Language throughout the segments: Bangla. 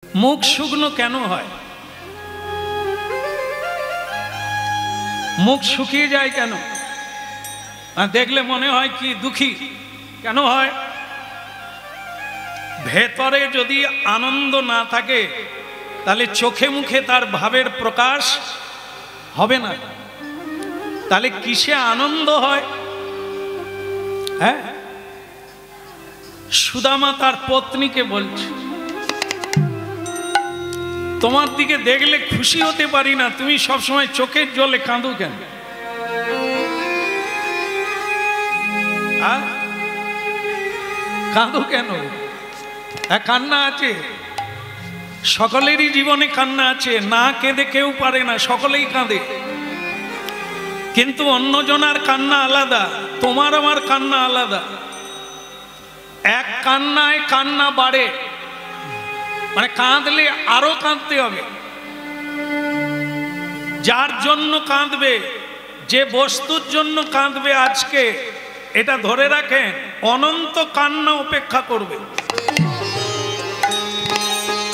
মুখ শুকনো কেন হয়? মুখ শুকিয়ে যায় কেন? দেখলে মনে হয় কি দুঃখী কেন হয়? ভেতরে যদি আনন্দ না থাকে তাহলে চোখে মুখে তার ভাবের প্রকাশ হবে না। তাহলে কিসে আনন্দ হয়? হ্যাঁ, সুদামা তার পত্নীকে বলছে, তোমার দিকে দেখলে খুশি হতে পারি না, তুমি সবসময় চোখের জলে কাঁদো কেন? কাঁদো কেন? কান্না আছে, সকলেরই জীবনে কান্না আছে, না কেঁদে কেউ পারে না, সকলেই কাঁদে। কিন্তু অন্যজনার কান্না আলাদা, তোমার আমার কান্না আলাদা। এক কান্নায় কান্না বাড়ে, মানে কাঁদলে আরো কাঁদতে হবে। যার জন্য কাঁদবে, যে বস্তুর জন্য কাঁদবে আজকে, এটা ধরে রাখেন, অনন্ত কান্না অপেক্ষা করবে।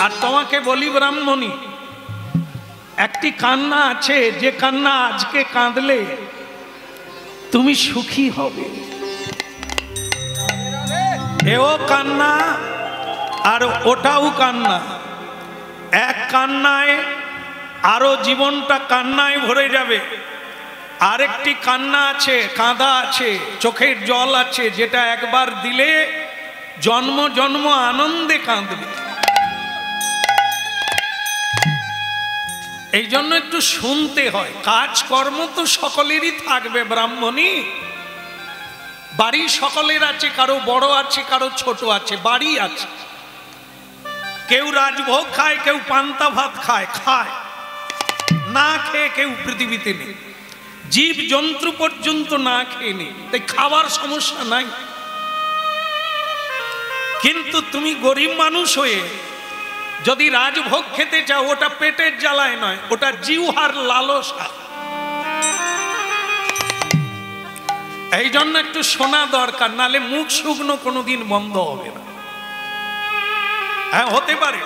আর তোমাকে বলি ব্রাহ্মণী, একটি কান্না আছে, যে কান্না আজকে কাঁদলে তুমি সুখী হবে। এও কান্না আর ওটাও কান্না, এক কান্নায় আরো জীবনটা কান্নায় ভরে যাবে। আরেকটি কান্না আছে, কাঁদা আছে, চোখের জল আছে, যেটা একবার দিলে জন্ম জন্ম আনন্দে কাঁদবে। এই জন্য একটু শুনতে হয়। কাজকর্ম তো সকলেরই থাকবে ব্রাহ্মণী, বাড়ি সকলের আছে, কারো বড় আছে, কারো ছোট আছে, বাড়ি আছে। কেউ রাজভোগ খায়, কেউ পান্তা ভাত খায়, না খেয়ে কেউ পৃথিবীতে নেই। জীব জন্তু পর্যন্ত না খেয়ে নেই, তাই খাবার সমস্যা নাই। কিন্তু তুমি গরিব মানুষ হয়ে যদি রাজভোগ খেতে চাও, ওটা পেটের জ্বালায় নয়, ওটা জিহ্বার লালসা। এই জন্য একটু শোনা দরকার, নালে মুখ শুকনো কোনোদিন বন্ধ হবে না। হ্যাঁ, হতে পারে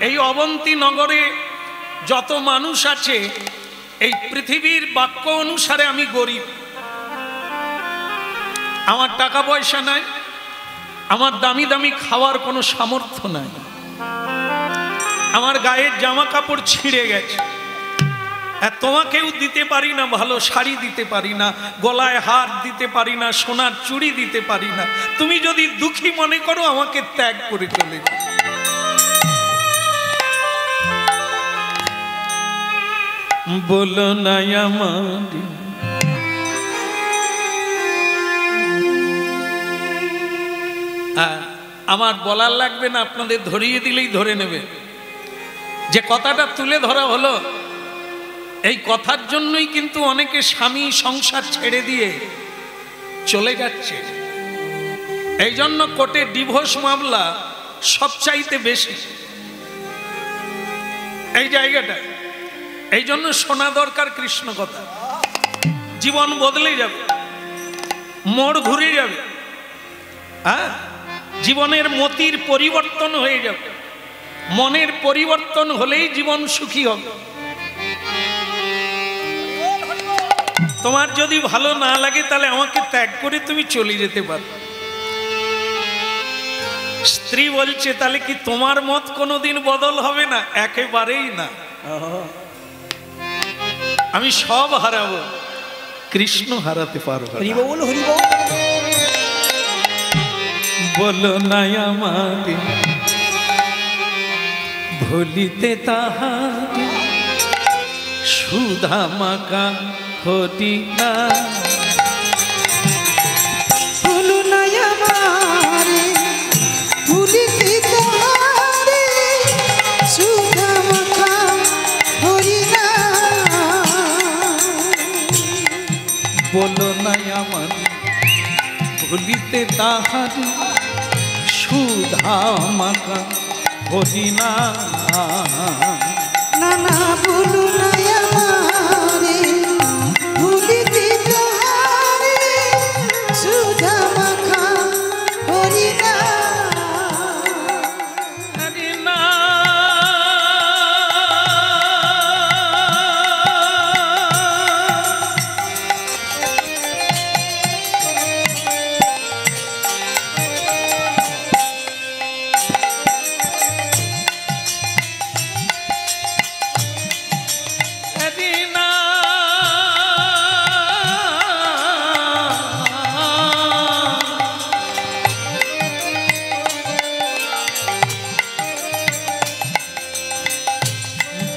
এই অবন্তী নগরে যত মানুষ আছে, এই পৃথিবীর বাক্য অনুসারে আমি গরিব, আমার টাকা পয়সা নাই, আমার দামি দামি খাওয়ার কোনো সামর্থ্য নাই, আমার গায়ের জামা কাপড় ছিঁড়ে গেছে, তোমাকেও দিতে পারি না, ভালো শাড়ি দিতে পারি না, গলায় হার দিতে পারি না, সোনার চুড়ি দিতে পারি না। তুমি যদি দুঃখী মনে করো, আমাকে ত্যাগ করে চলে যাও। বলো না আমার বলার লাগবে না, আপনাদের ধরিয়ে দিলেই ধরে নেবে। যে কথাটা তুলে ধরা হলো, এই কথার জন্যই কিন্তু অনেকে স্বামী সংসার ছেড়ে দিয়ে চলে যাচ্ছে। এই জন্য কোর্টে ডিভোর্স মামলা সবচাইতে বেশি এই জায়গাটা। এই জন্য শোনা দরকার কৃষ্ণ কথা, জীবন বদলে যাবে, মোড় ঘুরে যাবে। হ্যাঁ, জীবনের মতির পরিবর্তন হয়ে যাবে, মনের পরিবর্তন হলেই জীবন সুখী হবে। তোমার যদি ভালো না লাগে, তাহলে আমাকে ত্যাগ করে তুমি চলে যেতে পারো। স্ত্রী বলছে, তাহলে কি তোমার মত কোনোদিন বদল হবে না? একেবারেই না। আমি সব হারাবো, কৃষ্ণ হারাতে পারবো। বলো না আমারে ভুলিতে তাহারে, সুধা মাকা হরি না। বলো না আমারে ভুলিতে তাহারে, সুধা মাকা হরি না। বলো না আমার ভুলিতে তাহারে, সুধা মাকা হরি না। না না, বলো না আমারে ভুলিতে তাহারে, সুধা মাকা হরি না। হরি না।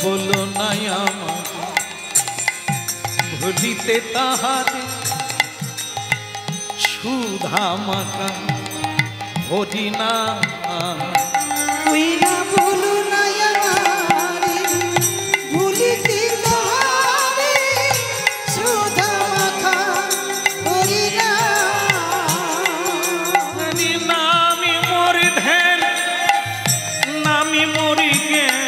বলো নাই আমার ভুলিতে তাহারে সুধা মাখা হরিনা কইরা বলো না আমারে ভুলিতে তাহারে সুধা মাখা হরিনা নামি মরি ধ্যান নামি মরি জ্ঞান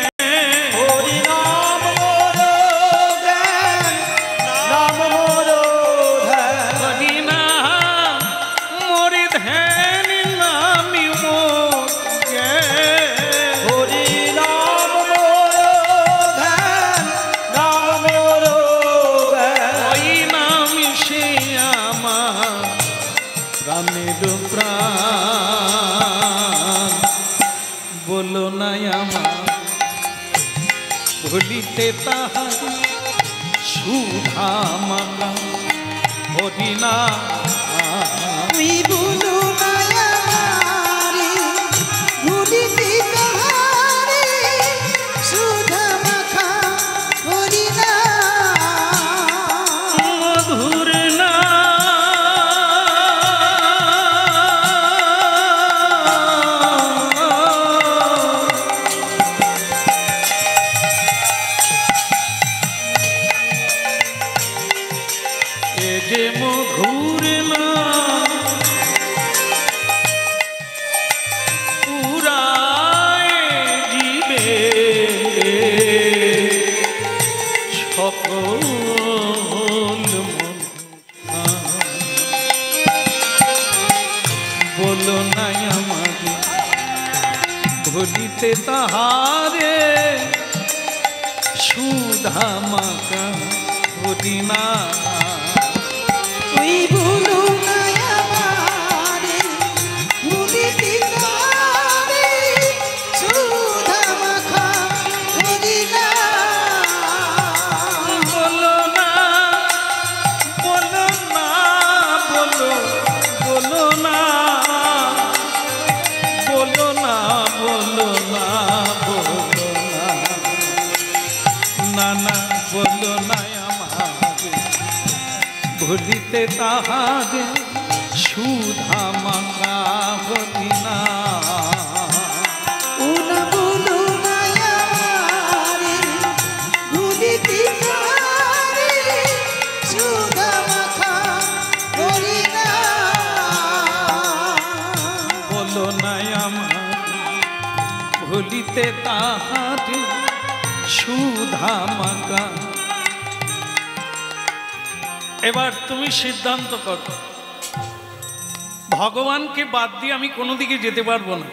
বলো নাই আমার ভুলিতে তাহারে সুধা মাখা হরিনা তুই বলো না আমারে ভুলিতে তাহারে সুধা মাখা হরিনা মধুর না যে মধুর না পুরায় জীবে সকল বলো নাই আমাকে ভুলিতে তাহারে সুধা মাখা হরিনা তুই বলো না আমারে ভুলিতে তাহারে সুধা মাখা হরিনা বলো না বলো না বলো বলো না বলো না বলো না বলো না না বলো না আমাকে ভুলিতে তাহারে সুধা মাখা হরিনা ওনা বলো না আমারে ভুলিতে তাহারে সুধা মাখা হরিনা বলো না আমাকে ভুলিতে তাহারে সুধা মাখা। এবার তুমি সিদ্ধান্ত করো, ভগবানকে বাদ দিয়ে আমি কোনো দিকে যেতে পারবো না।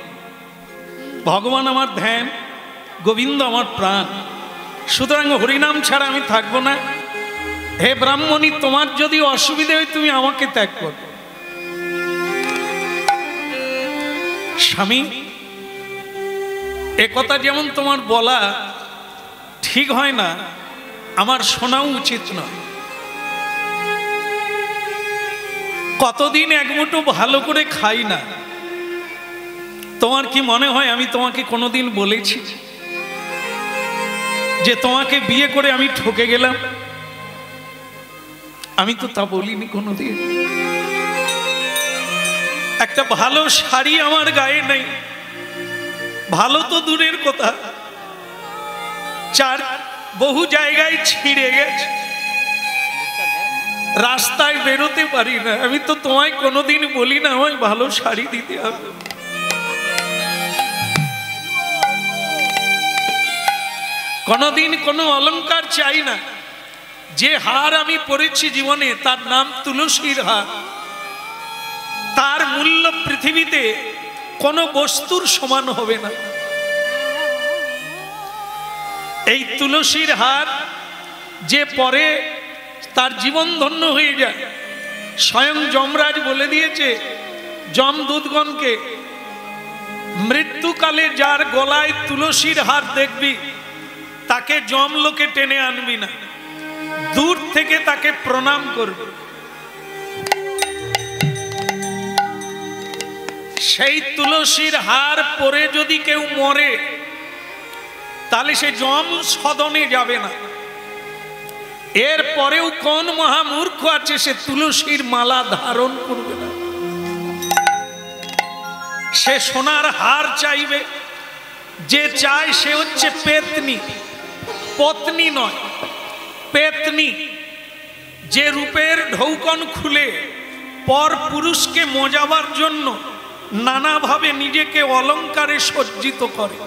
ভগবান আমার ধ্যান, গোবিন্দ আমার প্রাণ, সুতরাং হরিনাম ছাড়া আমি থাকবো না। হে ব্রাহ্মণী, তোমার যদি অসুবিধে হয় তুমি আমাকে ত্যাগ করো। স্বামী, একথা যেমন তোমার বলা ঠিক হয় না, আমার শোনাও উচিত নয়। কতদিন এক মুঠো ভালো করে খাই না, তোমার কি মনে হয় আমি তোমাকে কোনোদিন বলেছি যে তোমাকে বিয়ে করে আমি ঠকে গেলাম? আমি তো তা বলিনি কোনোদিন। একটা ভালো শাড়ি আমার গায়ে নেই, ভালো তো দূরের কথা, বহু জায়গায় ছিঁড়ে গেছে, রাস্তায় বেরোতে পারি না। আমি তো তোমায় কোনোদিন বলি না আমায় ভালো শাড়ি দিতে হবে। কোনোদিন কোনো অলংকার চাই না। যে হার আমি পরেছি জীবনে তার নাম তুলসীর হার। তার মূল্য পৃথিবীতে কোনো বস্তুর সমান হবে না। এই তুলসীর হার যে পরে তার জীবন ধন্য হয়ে যায়। স্বয়ং যমরাজ বলে দিয়েছে যমদূতগণকে, মৃত্যুকালে যার গলায় তুলসীর হার দেখবি তাকে যমলোকে টেনে আনবি না, দূর থেকে তাকে প্রণাম করবি। সেই তুলসীর হার পরে যদি কেউ মরে তাহলে সে যম সদনে যাবে না। এর পরেও কোন মহামূর্খ আছে সে তুলসীর মালা ধারণ করবে না? সে সোনার হার চাইবে, যে চায় সে হচ্ছে পেতনি, পত্নী নয়, পেতনি। যে রূপের ঢৌকন খুলে পর পুরুষকে মজাবার জন্য নানাভাবে নিজেকে অলংকারে সজ্জিত করে,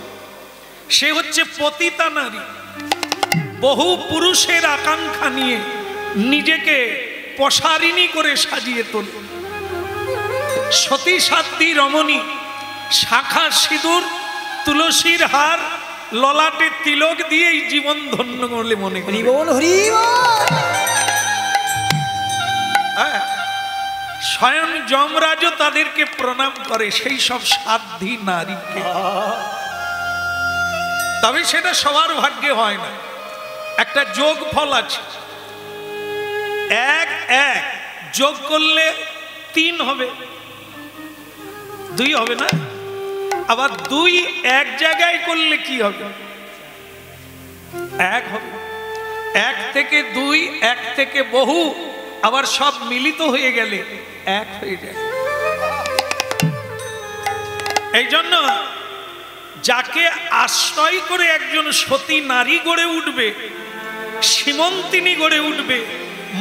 সে হচ্ছে পতিতা নারী। বহু পুরুষের আকাঙ্ক্ষা নিয়ে নিজেকে প্রসারিণী করে সাজিয়ে তোলে। সতী সাধ্বী রমণী শাখা সিঁদুর, তুলসীর হার, ললাটে তিলক দিয়েই জীবন ধন্য বলে মনে করি। স্বয়ং যমরাজও তাদেরকে প্রণাম করে, সেই সব সাধ্বী নারীকে। তবে সেটা সবার ভাগ্যে হয় না। একটা যোগ ফল আছে, এক এক যোগ করলে 3 হবে, 2 হবে না? আবার 2 এক জায়গায় করলে কি হবে? 1 হবে। 1 থেকে 2, 1 থেকে বহু, আবার সব মিলিত হয়ে গেলে 1 হয়ে যায়। এই জন্য যাকে আশ্রয় করে একজন সতী নারী গড়ে উঠবে, সীমন্তিনী গড়ে উঠবে,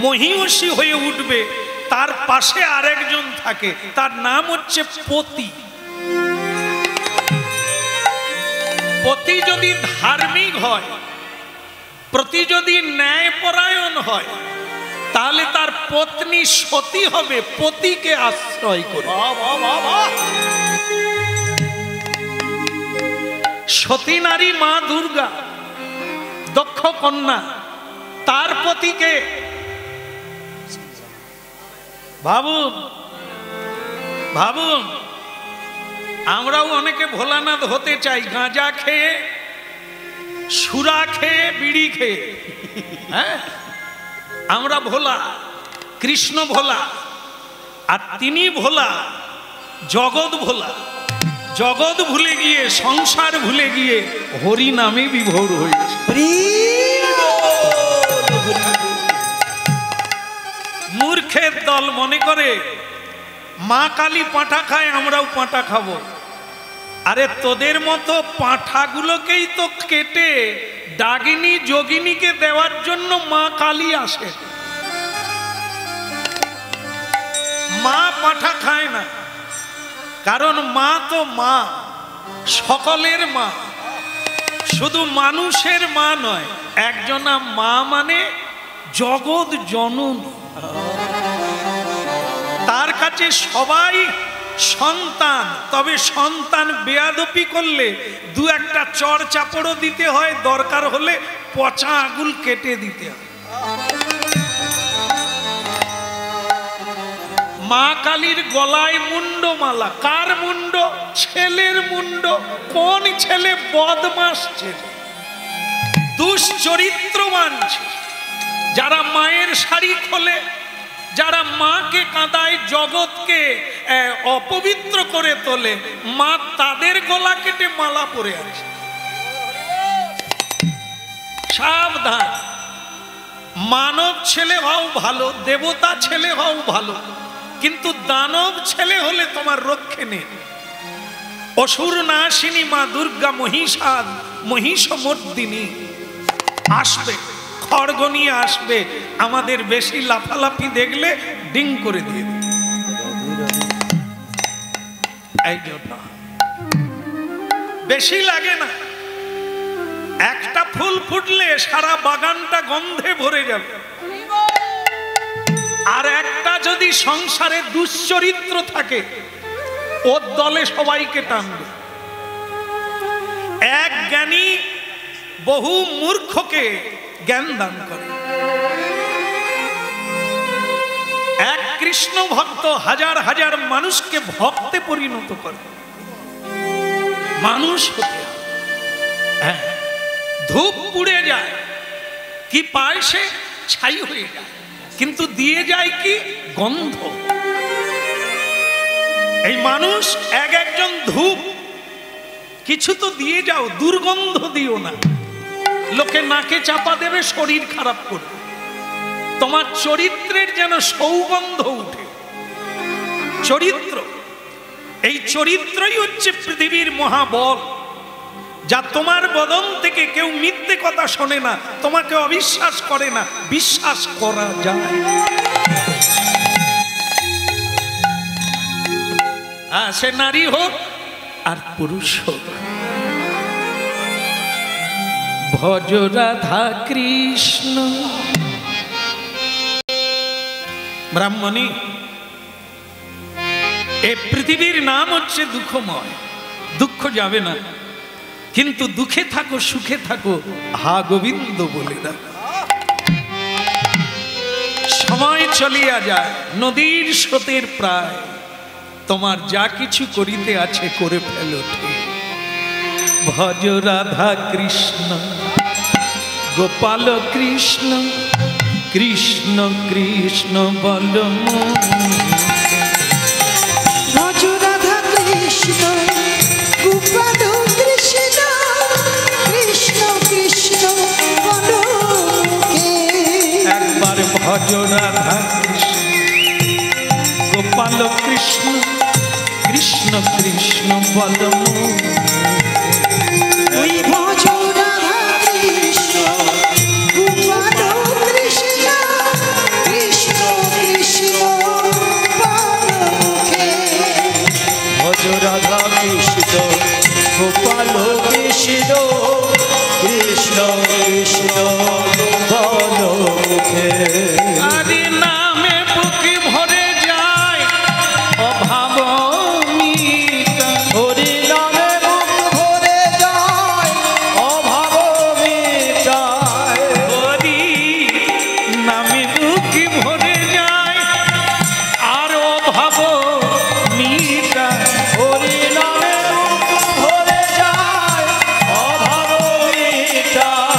মহিষী হয়ে উঠবে, তার পাশে আরেকজন থাকে, তার নাম হচ্ছে পতি। পতি যদি ধার্মিক হয়, প্রতি যদি ন্যায়পরায়ণ হয়, তাহলে তার পত্নী সতী হবে পতিকে আশ্রয় করে। সতী নারী মা দুর্গা, দক্ষ কন্যা, তার পতিকে ভাবুন, ভাবুন। আমরাও অনেকে ভোলানাথ হতে চাই, গাঁজা খেয়ে, সুরা খেয়ে, বিড়ি খেয়ে। হ্যাঁ, আমরা ভোলা, কৃষ্ণ ভোলা, আর তিনি ভোলা, জগৎ ভোলা। জগৎ ভুলে গিয়ে, সংসার ভুলে গিয়ে হরি নামে বিভোর হয়েছে। মূর্খের দল মনে করে মা কালী পাঁঠা খায়, আমরাও পাঁঠা খাবো। আরে তোদের মতো পাঁঠাগুলোকেই তো কেটে ডাকিনী যোগিনীকে দেওয়ার জন্য মা কালী আসে। মা পাঁঠা খায় না, কারণ মা তো মা, সকলের মা, শুধু মানুষের মা নয়। একজনা মা মানে জগৎ জননী। তার কাছে সবাই সন্তান, তবে সন্তান বেয়াদপি করলে 2-1টা চড় চাপড়ও দিতে হয়, দরকার হলে পচা আঙুল কেটে দিতে হয়। মা কালীর গলায় মুন্ডমালা, কার মুন্ড? ছেলের মুন্ড। কোন ছেলে? বদমাস ছেলে, দুশ্চরিত্রবান ছেলে, যারা মায়ের শাড়ি খোলে, যারা মাকে কাঁদায়, জগৎকে অপবিত্র করে তোলে, মা তাদের গলা কেটে মালা পরে আছে। সাবধান, মানব ছেলে হও ভালো, দেবতা ছেলে হও ভালো, কিন্তু দানব ছেলে হলে তোমার রক্ষে নেই। অসুর নাশিনী মা দুর্গা মহিষমর্দিনী আসবে, খড়গ নিয়ে আসবে। আমাদের বেশি লাফালাফি দেখলে ডিং করে দিয়ে দেবে। এই জন্য বেশি লাগে না, একটা ফুল ফুটলে সারা বাগানটা গন্ধে ভরে যাবে। আর একটা যদি সংসারে দুশ্চরিত্র থাকে, ওর দলে সবাইকে টানবে। এক জ্ঞানী বহু মূর্খকে জ্ঞান দান করে, এক কৃষ্ণ ভক্ত হাজার হাজার মানুষকে ভক্তে পরিণত করে। মানুষ হতে হ্যাঁ, ধূপ পুড়ে যায়, কি পায় সে? ছাই হয়ে যায়, কিন্তু দিয়ে যায় কি? গন্ধ। এই মানুষ একজন ধূপ, কিছু তো দিয়ে যাও, দুর্গন্ধ দিও না। লোকে নাকে চাপা দেবে, শরীর খারাপ করবে। তোমার চরিত্রের যেন সৌগন্ধ উঠে। চরিত্র, এই চরিত্রই হচ্ছে পৃথিবীর মহাবল, যা তোমার বদন থেকে কেউ মিথ্যে কথা শোনে না, তোমাকে অবিশ্বাস করে না, বিশ্বাস করা যায়। সে নারী হোক আর পুরুষ হোক। ভজ রাধা কৃষ্ণ। ব্রাহ্মণী, এই পৃথিবীর নাম হচ্ছে দুঃখময়, দুঃখ যাবে না, কিন্তু দুঃখে থাকো সুখে থাকো হা গোবিন্দ বলে ডাকো। সময় চলিয়া যায় নদীর স্রোতের প্রায়, তোমার যা কিছু করিতে আছে করে ফেলো ঠিক। ভজ রাধা কৃষ্ণ, গোপাল কৃষ্ণ, কৃষ্ণ কৃষ্ণ বল ভজ রাধা কৃষ্ণ, গোপাল কৃষ্ণ, কৃষ্ণ কৃষ্ণ বল মুখে। একবার ভজ রাধা কৃষ্ণ, গোপাল কৃষ্ণ, কৃষ্ণ কৃষ্ণ বল ওই ভজ রাধা কৃষ্ণ, গোপাল কৃষ্ণ, কৃষ্ণ কৃষ্ণ বল মুখে। ভজ রাধা কৃষ্ণ, গোপাল কৃষ্ণ, কৃষ্ণ কৃষ্ণ বল মুখে। আরে নামে বুক ভরে যায় অভাব মিটা। হরি নামে বুক ভরে যায় অভাব মিটায়। হরি নামে বুক ভরে যায় আর অভাব মিটা। হরি নামে বুক ভরে যায় অভাব মিটায়।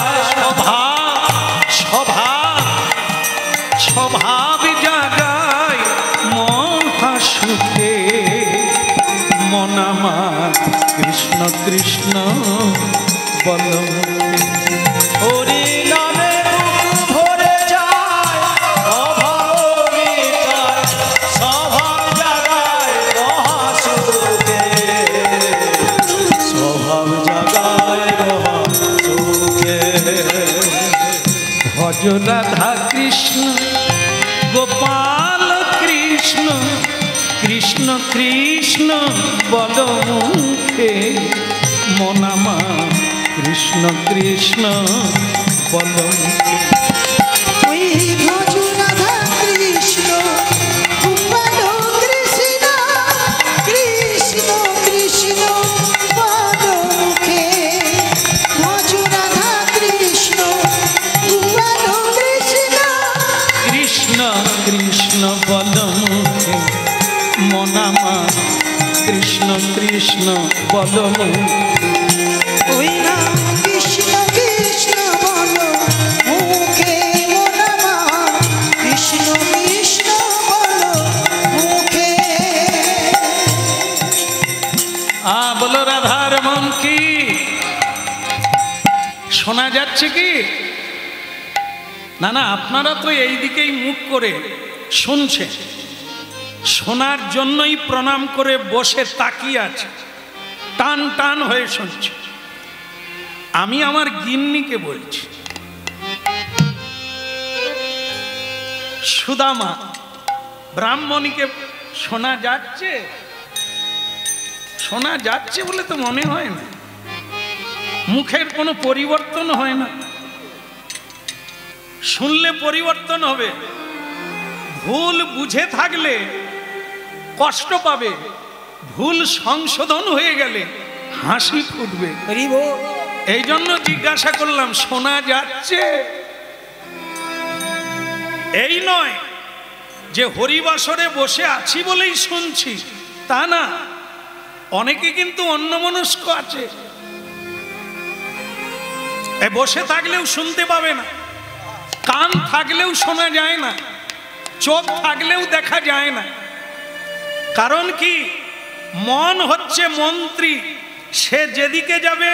স্বভাব জাগায় মহাসুখে মন আমার কৃষ্ণ কৃষ্ণ বল। হরি নামে বুক ভরে যায় অভাব মিটায়। স্বভাব জাগায় মহাসুখে, স্বভাব জাগায় মহাসুখে। ভজ রাধা কৃষ্ণ, গোপাল কৃষ্ণ, কৃষ্ণ কৃষ্ণ বল মুখে মন আমার কৃষ্ণ কৃষ্ণ বল মুখে। ওই ভজ রাধা কৃষ্ণ, গোপাল কৃষ্ণ, কৃষ্ণ কৃষ্ণ বল মুখে। ভজ রাধা কৃষ্ণ, গোপাল কৃষ্ণ, কৃষ্ণ কৃষ্ণ বল মুখে মন আমার কৃষ্ণ কৃষ্ণ বল মুখে। ওই নাম কৃষ্ণ কৃষ্ণ বল মুখে। মন আমার কৃষ্ণ কৃষ্ণ বল মুখে। বলো রাধার মন কি শোনা যাচ্ছে কি? না না, আপনারা তো এই দিকেই মুখ করে শুনছেন, শোনার জন্যই প্রণাম করে বসে তাকিয়ে আছে, টান টান হয়ে শুনছে। আমি আমার গিন্নিকে বলছি, সুদামা ব্রাহ্মণীকে শোনা যাচ্ছে? শোনা যাচ্ছে বলে তো মনে হয় না, মুখের কোনো পরিবর্তন হয় না। শুনলে পরিবর্তন হবে, ভুল বুঝে থাকলে কষ্ট পাবে, ভুল সংশোধন হয়ে গেলে হাসি ফুটবে। এই জন্য জিজ্ঞাসা করলাম শোনা যাচ্ছে? এই নয় যে হরিবাসরে বসে আছি বলেই শুনছি, তা না, অনেকে কিন্তু অন্যমনস্ক আছে, বসে থাকলেও শুনতে পাবে না, কান থাকলেও শোনা যায় না, চোখ থাকলেও দেখা যায় না। কারণ কি? মন হচ্ছে মন্ত্রী, সে যেদিকে যাবে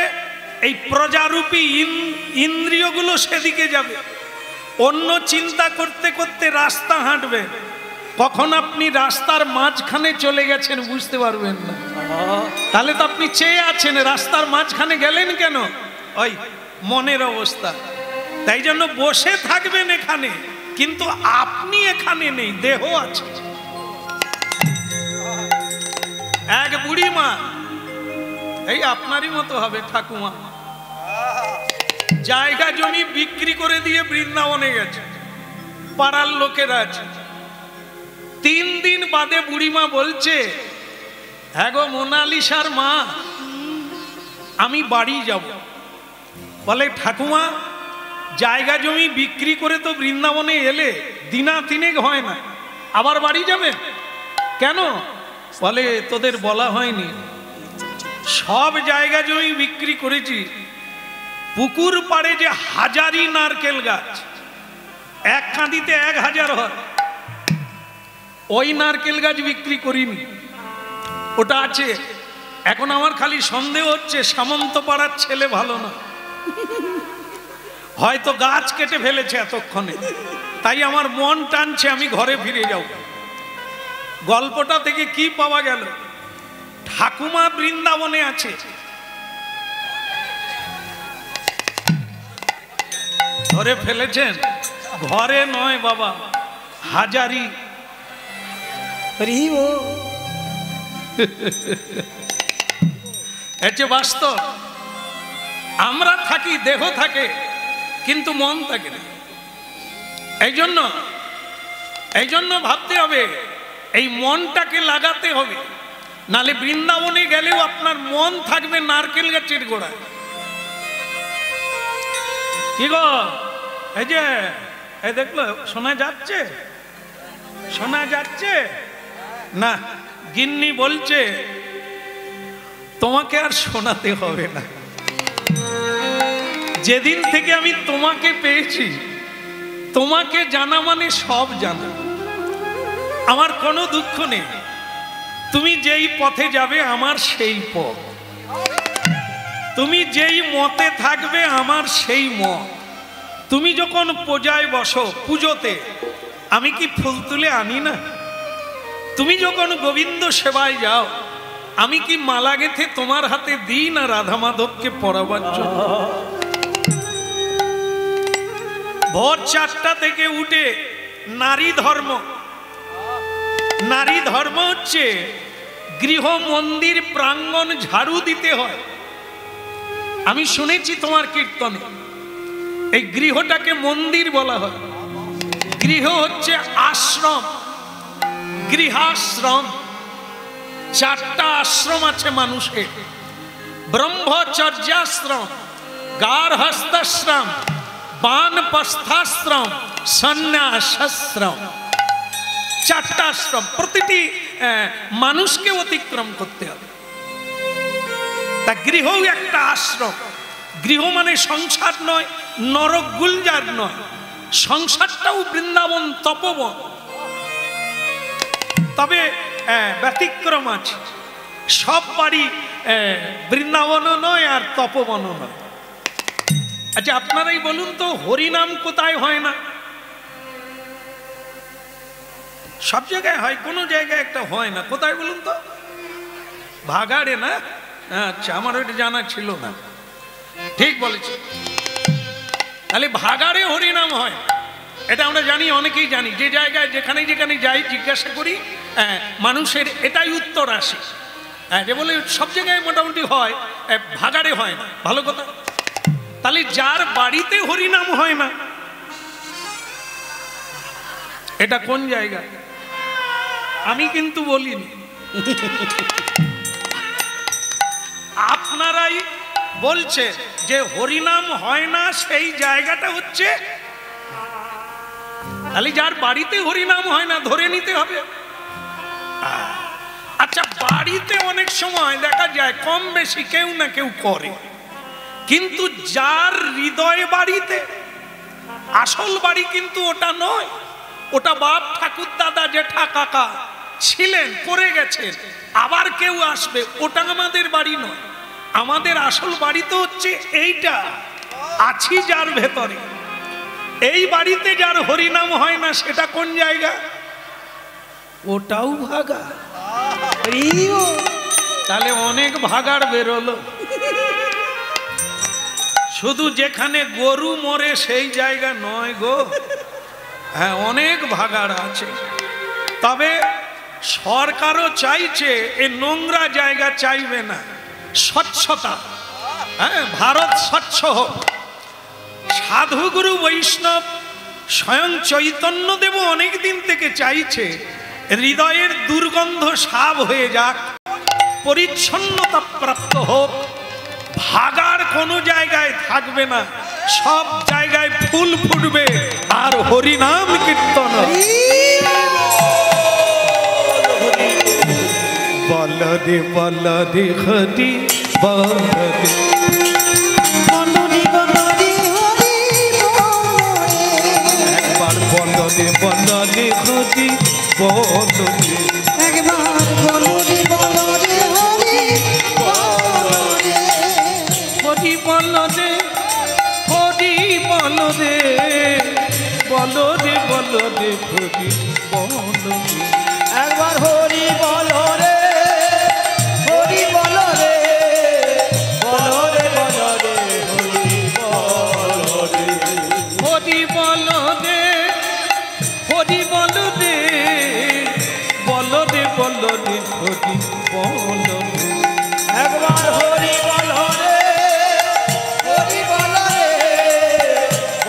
এই প্রজারূপী ইন্দ্রিয়গুলো সেদিকে যাবে, অন্য চিন্তা করতে করতে রাস্তা হাঁটবে, কখন আপনি রাস্তার মাঝখানে চলে গেছেন বুঝতে পারবেন না। তাহলে তো আপনি চেয়ে আছেন, রাস্তার মাঝখানে গেলেন কেন? ওই মনের অবস্থা। তাই জন্য বসে থাকবেন এখানে, কিন্তু আপনি এখানে নেই, দেহ আছে। এক বুড়ি মা, এই আপনারই মতো হবে ঠাকুমা, জায়গা জমি বিক্রি করে দিয়ে বৃন্দাবনে গেছে, পাড়ার লোকেরা আছে। 3 দিন বাদে বুড়িমা বলছে, হ্যাঁ গো মোনালিসার মা, আমি বাড়ি যাব। বলে ঠাকুমা, জায়গা জমি বিক্রি করে তো বৃন্দাবনে এলে, দিনা 3 হয় না, আবার বাড়ি যাবে কেন? বলে তোদের বলা হয়নি, সব জায়গা জমি বিক্রি করেছি, পুকুর পাড়ে যে হাজারি নারকেল গাছ, এক কাঁদিতে 1000 হয়, ওই নারকেল গাছ বিক্রি করিনি, ওটা আছে। এখন আমার খালি সন্দেহ হচ্ছে সামন্ত পাড়ার ছেলে ভালো না, হয়তো গাছ কেটে ফেলেছে এতক্ষণে, তাই আমার মন টানছে আমি ঘরে ফিরে যাব। গল্পটা থেকে কি পাওয়া গেল? ঠাকুমা বৃন্দাবনে আছে, ধরে ফেলেছেন, ঘরে নয় বাবা, হাজারি। এতে বাস্তব। আমরা থাকি, দেহ থাকে, কিন্তু মন থাকে না। এই জন্য ভাবতে হবে, এই মনটাকে লাগাতে হবে, নালে বৃন্দাবনে গেলেও আপনার মন থাকবে নারকেল গাছের গোড়ায়। কি গো, এই যে এই দেখলো, শোনা যাচ্ছে? শোনা যাচ্ছে না? গিন্নি বলছে তোমাকে আর শোনাতে হবে না, যেদিন থেকে আমি তোমাকে পেয়েছি, তোমাকে জানা মানে সব জানা, আমার কোনো দুঃখ নেই। তুমি যেই পথে যাবে আমার সেই পথ, তুমি যেই মতে থাকবে আমার সেই মত। তুমি যখন পূজায় বসো, পুজোতে আমি কি ফুল তুলে আনি না? তুমি যখন গোবিন্দ সেবায় যাও, আমি কি মালা গেথে তোমার হাতে দিই না রাধা মাধবকে পরাবার জন্য? ভোর 4টা থেকে উঠে নারী ধর্ম, নারী ধর্ম হচ্ছে গৃহ মন্দির প্রাঙ্গণ ঝাড়ু দিতে হয়। আমি শুনেছি তোমার কীর্তনে এই গৃহটাকে মন্দির বলা হয়। গৃহ হচ্ছে আশ্রম, গৃহাশ্রম। 4টা আশ্রম আছে মানুষের, ব্রহ্মচর্যাশ্রম, গার্হস্থ্যাশ্রম, বানপ্রস্থাশ্রম, সন্ন্যাসাশ্রম। 4টা আশ্রম, প্রতিটি মানুষকে অতিক্রম করতে হবে। তা গৃহও একটা আশ্রম। গৃহ মানে সংসার নয়, নরক গুলজার নয়, সংসারটাও বৃন্দাবন তপবন। তবে ব্যতিক্রম আছে, সব বাড়ি বৃন্দাবনও নয় আর তপবনও নয়। আচ্ছা আপনারাই বলুন তো, হরিনাম কোথায় হয় না? সব জায়গায় হয়, কোনো জায়গায় একটা হয় না। কোথায় বলুন তো? ভাগাড়ে না? আচ্ছা, আমার ওইটা জানা ছিল না, ঠিক বলেছি। তাহলে ভাগাড়ে হরিনাম হয়, এটা আমরা জানি, অনেকেই জানি। যে জায়গায় যেখানে যেখানে যাই জিজ্ঞাসা করি, মানুষের এটাই উত্তর আসে, যে বলে সব জায়গায় মোটামুটি হয়, ভাগাড়ে হয় না। ভালো কথা। তাহলে যার বাড়িতে হরিনাম হয় না, এটা কোন জায়গা? আমি কিন্তু বলিনি, আপনারাই বলছে যে হরিনাম হয় না, সেই জায়গাটা হচ্ছে। তাহলে যার বাড়িতে হরিনাম হয় না ধরে নিতে হবে। আচ্ছা, বাড়িতে অনেক সময় দেখা যায় কম বেশি কেউ না কেউ করে, কিন্তু যার হৃদয় বাড়িতে, আসল বাড়ি কিন্তু ওটা নয়। ওটা বাপ ঠাকুর দাদা জেঠা কাকা ছিলেন, করে গেছেন, আবার কেউ আসবে, ওটা আমাদের বাড়ি নয়। আমাদের আসল বাড়ি তো হচ্ছে এইটা, আছি যার ভেতরে। এই বাড়িতে যার হরিনাম হয় না সেটা কোন জায়গা? ওটাও ভাগা। তাহলে অনেক ভাগাড় বেরোলো। শুধু যেখানে গরু মরে সেই জায়গা নয় গো, হ্যাঁ অনেক ভাগাড় আছে। তবে সরকারও চাইছে এই নোংরা জায়গা চাইবে না, স্বচ্ছতা। হ্যাঁ, ভারত স্বচ্ছ হোক। সাধুগুরু বৈষ্ণব স্বয়ং চৈতন্যদেব অনেক দিন থেকে চাইছে হৃদয়ের দুর্গন্ধ সাফ হয়ে যাক, পরিচ্ছন্নতা প্রাপ্ত হোক, ভাগার কোনো জায়গায় থাকবে না, সব জায়গায় ফুল ফুটবে আর হরিনাম কীর্তন। বলদে বলদে হরি বলদে, একবার বলদে বলদে হরি বলদে, একবার বলদে বলদে হরি বলদে, হরি বলদে হরি বলদে, বলদে বলদে হরি বলদে। একবার হরি বলো রে, হরি বলো রে, বলো রে বলো রে, হরি বলো রে, হরি বলদে হরি বলদে, বলদে বলদে হরি বলদে। একবার হরি বলো রে, হরি বলো রে,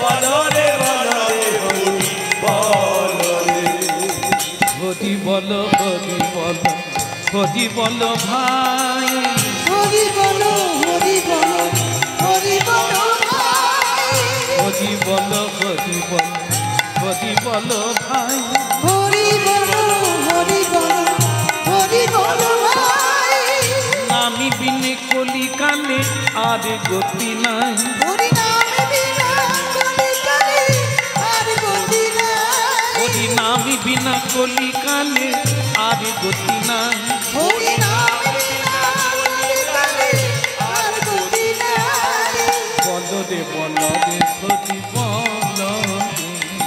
বলো রে বলো রে, হরি বলো রে, হরি বলো হরি বলো হরি বলো ভাই, হরি বলো হরি বলো হরি বলো ভাই, হরি বলো হরি বলো হরি বলো ভাই। হরি বলো হরি বলো হরি বলো ভাই, নামি বিনে কলি কানে আর গতি নাই, হরি নামে বিনা কলি কানে আর গতি নাই, হরি নামি বিনা কলি কানে আর গতি নাই। হরি নামে বিনা কলি কানে আর গতি নাই, বলদে বলদে হরি বলদে,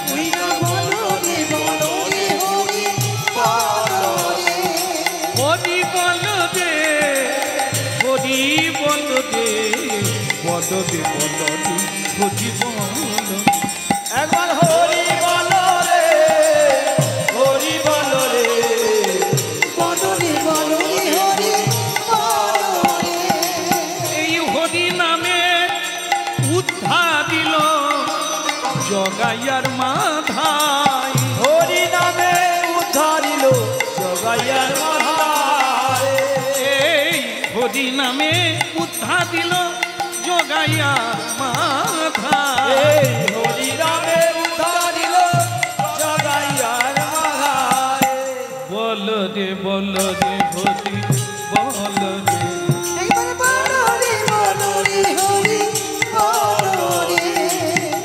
হরি বলো রে বলো রে হরি বলো রে, হরি বলদে হরি বলদে, বলদে বলদে হরি বলদে। একবার হরি বলো রে, হরি বলো রে, বলো রে বলো রে হরি বলো রে, এই হরি নামে উদ্ধার দিল জগাইয়ার মাথায়, হরি নামে উদ্ধারিল জগাইয়ার মাথায়, এই হরি নামে উদ্ধার দিল জগাইয়ার মাথায়। এই হরি নামে উদ্ধারিল জগাইয়ার মাথায়, বলদে বলদে হরি বলদে, একবার বলো রে হরি বলো রে,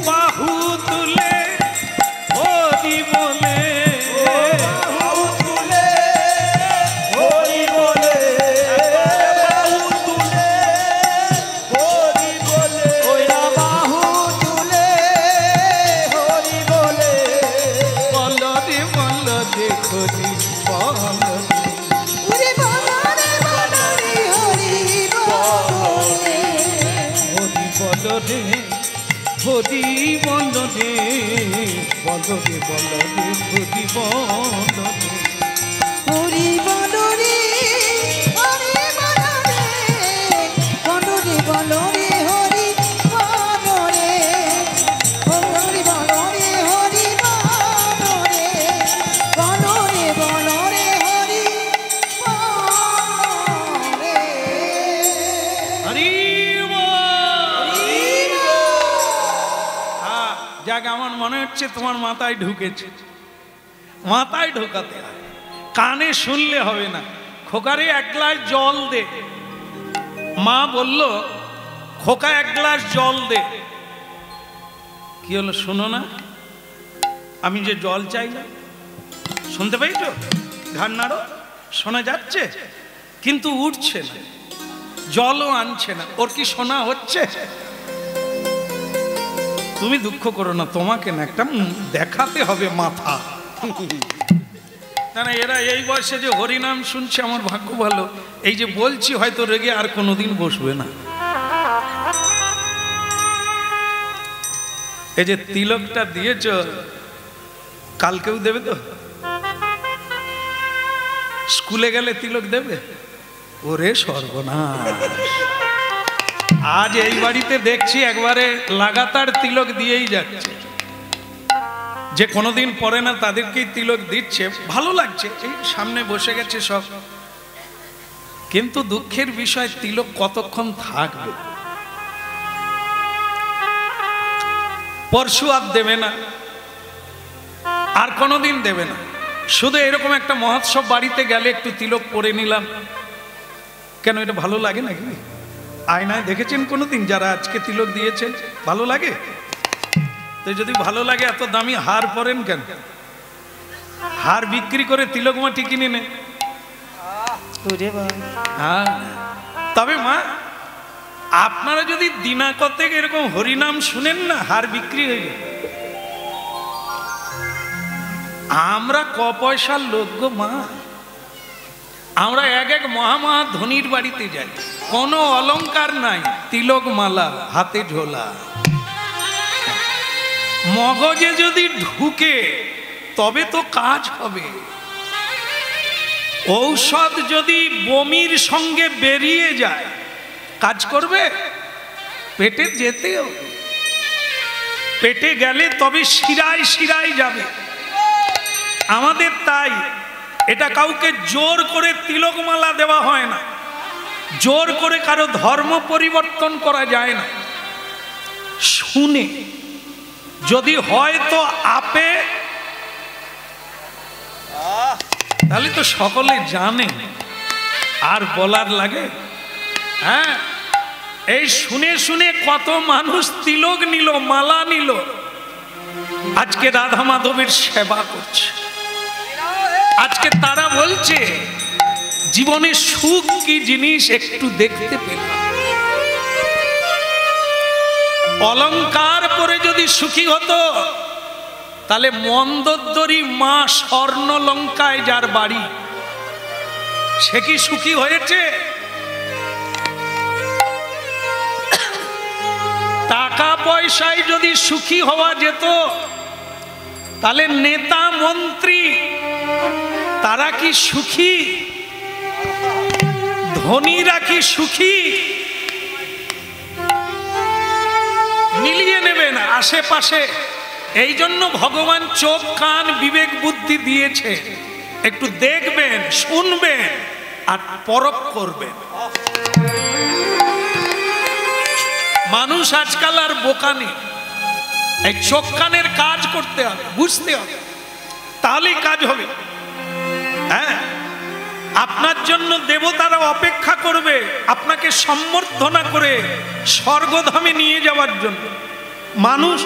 বাহু তুলে হরি বলে, বাহু তুলে হরি বলে, বাহু তুলে হরি বলে, ওরা বাহু তুলে হরি বলে, বলদে বলদে হরি বলদে, ওরে বলো রে হরি বলো রে, হরি বলদে হরি বলদে, বলদে বলদে হরি বলদে। হরি বলো রে হরি বলো রে, বলো রে বলো রে হরি বলো রে, হরি বলো রে হরি বলো রে, বলো রে বলো রে হরি বলো রে, হরি হ্যাঁ, যাক আমার মনে হচ্ছে তোমার মাথায় ঢুকেছে। মাথায় ঢোকাতে হয়, কানে শুনলে হবে না। খোকারে এক গ্লাস জল দে। মা বলল খোকা এক গ্লাস জল দে। কি হলো শোনো না? আমি যে জল চাইলাম শুনতে পাইছো? ঘাড় নাড়ো, শোনা যাচ্ছে কিন্তু উঠছে না। জলও আনছে না। ওর কি শোনা হচ্ছে? তুমি দুঃখ করো না, তোমাকে না একটা দেখাতে হবে মাথা। না না, এরা এই বয়সে যে হরিনাম শুনছে আমার ভাগ্য ভালো। এই যে বলছি হয়তো রেগে আর কোনোদিন বসবে না। এই যে তিলকটা দিয়েছ, কালকেও দেবে তো? স্কুলে গেলে তিলক দেবে? ওরে সর্বনাশ, আজ এই বাড়িতে দেখছি একবারে লাগাতার তিলক দিয়েই যাচ্ছে। যে কোনোদিন পরে না তাদেরকেই তিলক দিচ্ছে, ভালো লাগছে। এই সামনে বসে গেছে সব, কিন্তু দুঃখের বিষয় তিলক কতক্ষণ থাকবে? পরশু আর দেবে না, আর কোনোদিন দেবে না। শুধু এরকম একটা মহোৎসব বাড়িতে গেলে একটু তিলক পরে নিলাম, কেন এটা ভালো লাগে নাকি? আয়নায় দেখেছেন কোনোদিন যারা আজকে তিলক দিয়েছেন? ভালো লাগে? তো যদি ভালো লাগে এত দামি হার পরেন কেন? হার বিক্রি করে তিলক মাটি কিনে নে। হ্যাঁ, তবে মা আপনারা যদি দিনাকতেক এরকম হরিনাম শুনেন না, হার বিক্রি হয়ে যায়। আমরা ক পয়সার লোক গো মা, আমরা এক এক মহামহা ধনির বাড়িতে যাই, কোনো অলংকার নাই, তিলক মালা হাতে ঝোলা। মগজে যদি ঢুকে তবে তো কাজ হবে। ঔষধ যদি বমির সঙ্গে বেরিয়ে যায় কাজ করবে? পেটে যেতে হবে, পেটে গেলে তবে শিরায় শিরায় যাবে। আমাদের তাই, এটা কাউকে জোর করে তিলকমালা দেওয়া হয় না, জোর করে কারো ধর্ম পরিবর্তন করা যায় না। শুনে যদি হয় তো আপে, তাহলে তো সকলে জানে, আর বলার লাগে? হ্যাঁ, এই শুনে শুনে কত মানুষ তিলক নিল, মালা নিল, আজকে রাধা মাধবের সেবা করছে। আজকে তারা বলছে জীবনে সুখ কি জিনিস একটু দেখতে পেলাম। অলংকার পরে যদি সুখী হতো তাহলে মন্দোদরী মা স্বর্ণ লঙ্কায় যার বাড়ি, সে কি সুখী হয়েছে? টাকা পয়সায় যদি সুখী হওয়া যেত তাহলে নেতা মন্ত্রী তারা কি সুখী? ধনীরা কি সুখী? মিলিয়ে নেবেন আশেপাশে। এই জন্য ভগবান চোখ কান বিবেক বুদ্ধি দিয়েছে, একটু দেখবেন, শুনবেন আর পরখ করবেন। মানুষ আজকাল আর বোকা নেই, এই চোখ কানের কাজ করতে হবে, বুঝতে হবে, তাহলেই কাজ হবে। হ্যাঁ, আপনার জন্য দেবতারা অপেক্ষা করবে আপনাকে সম্বর্ধনা করে স্বর্গধামে নিয়ে যাওয়ার জন্য। মানুষ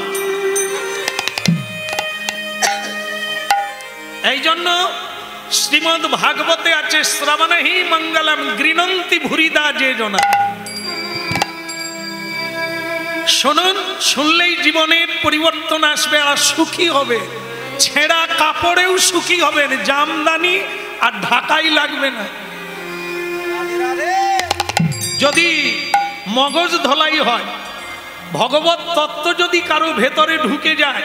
এই জন্য শ্রীমদ্ ভাগবতে আছে, শ্রবণহি মঙ্গলম গৃণন্তি ভুরিদা যে জনা। শুনুন, শুনলেই জীবনের পরিবর্তন আসবে আর সুখী হবে। ছেঁড়া কাপড়েও সুখী হবেন, জামদানি আর ঢাকাই লাগবে না। যদি মগজ ধলাই হয়, ভগবত তত্ত্ব যদি কারো ভেতরে ঢুকে যায়,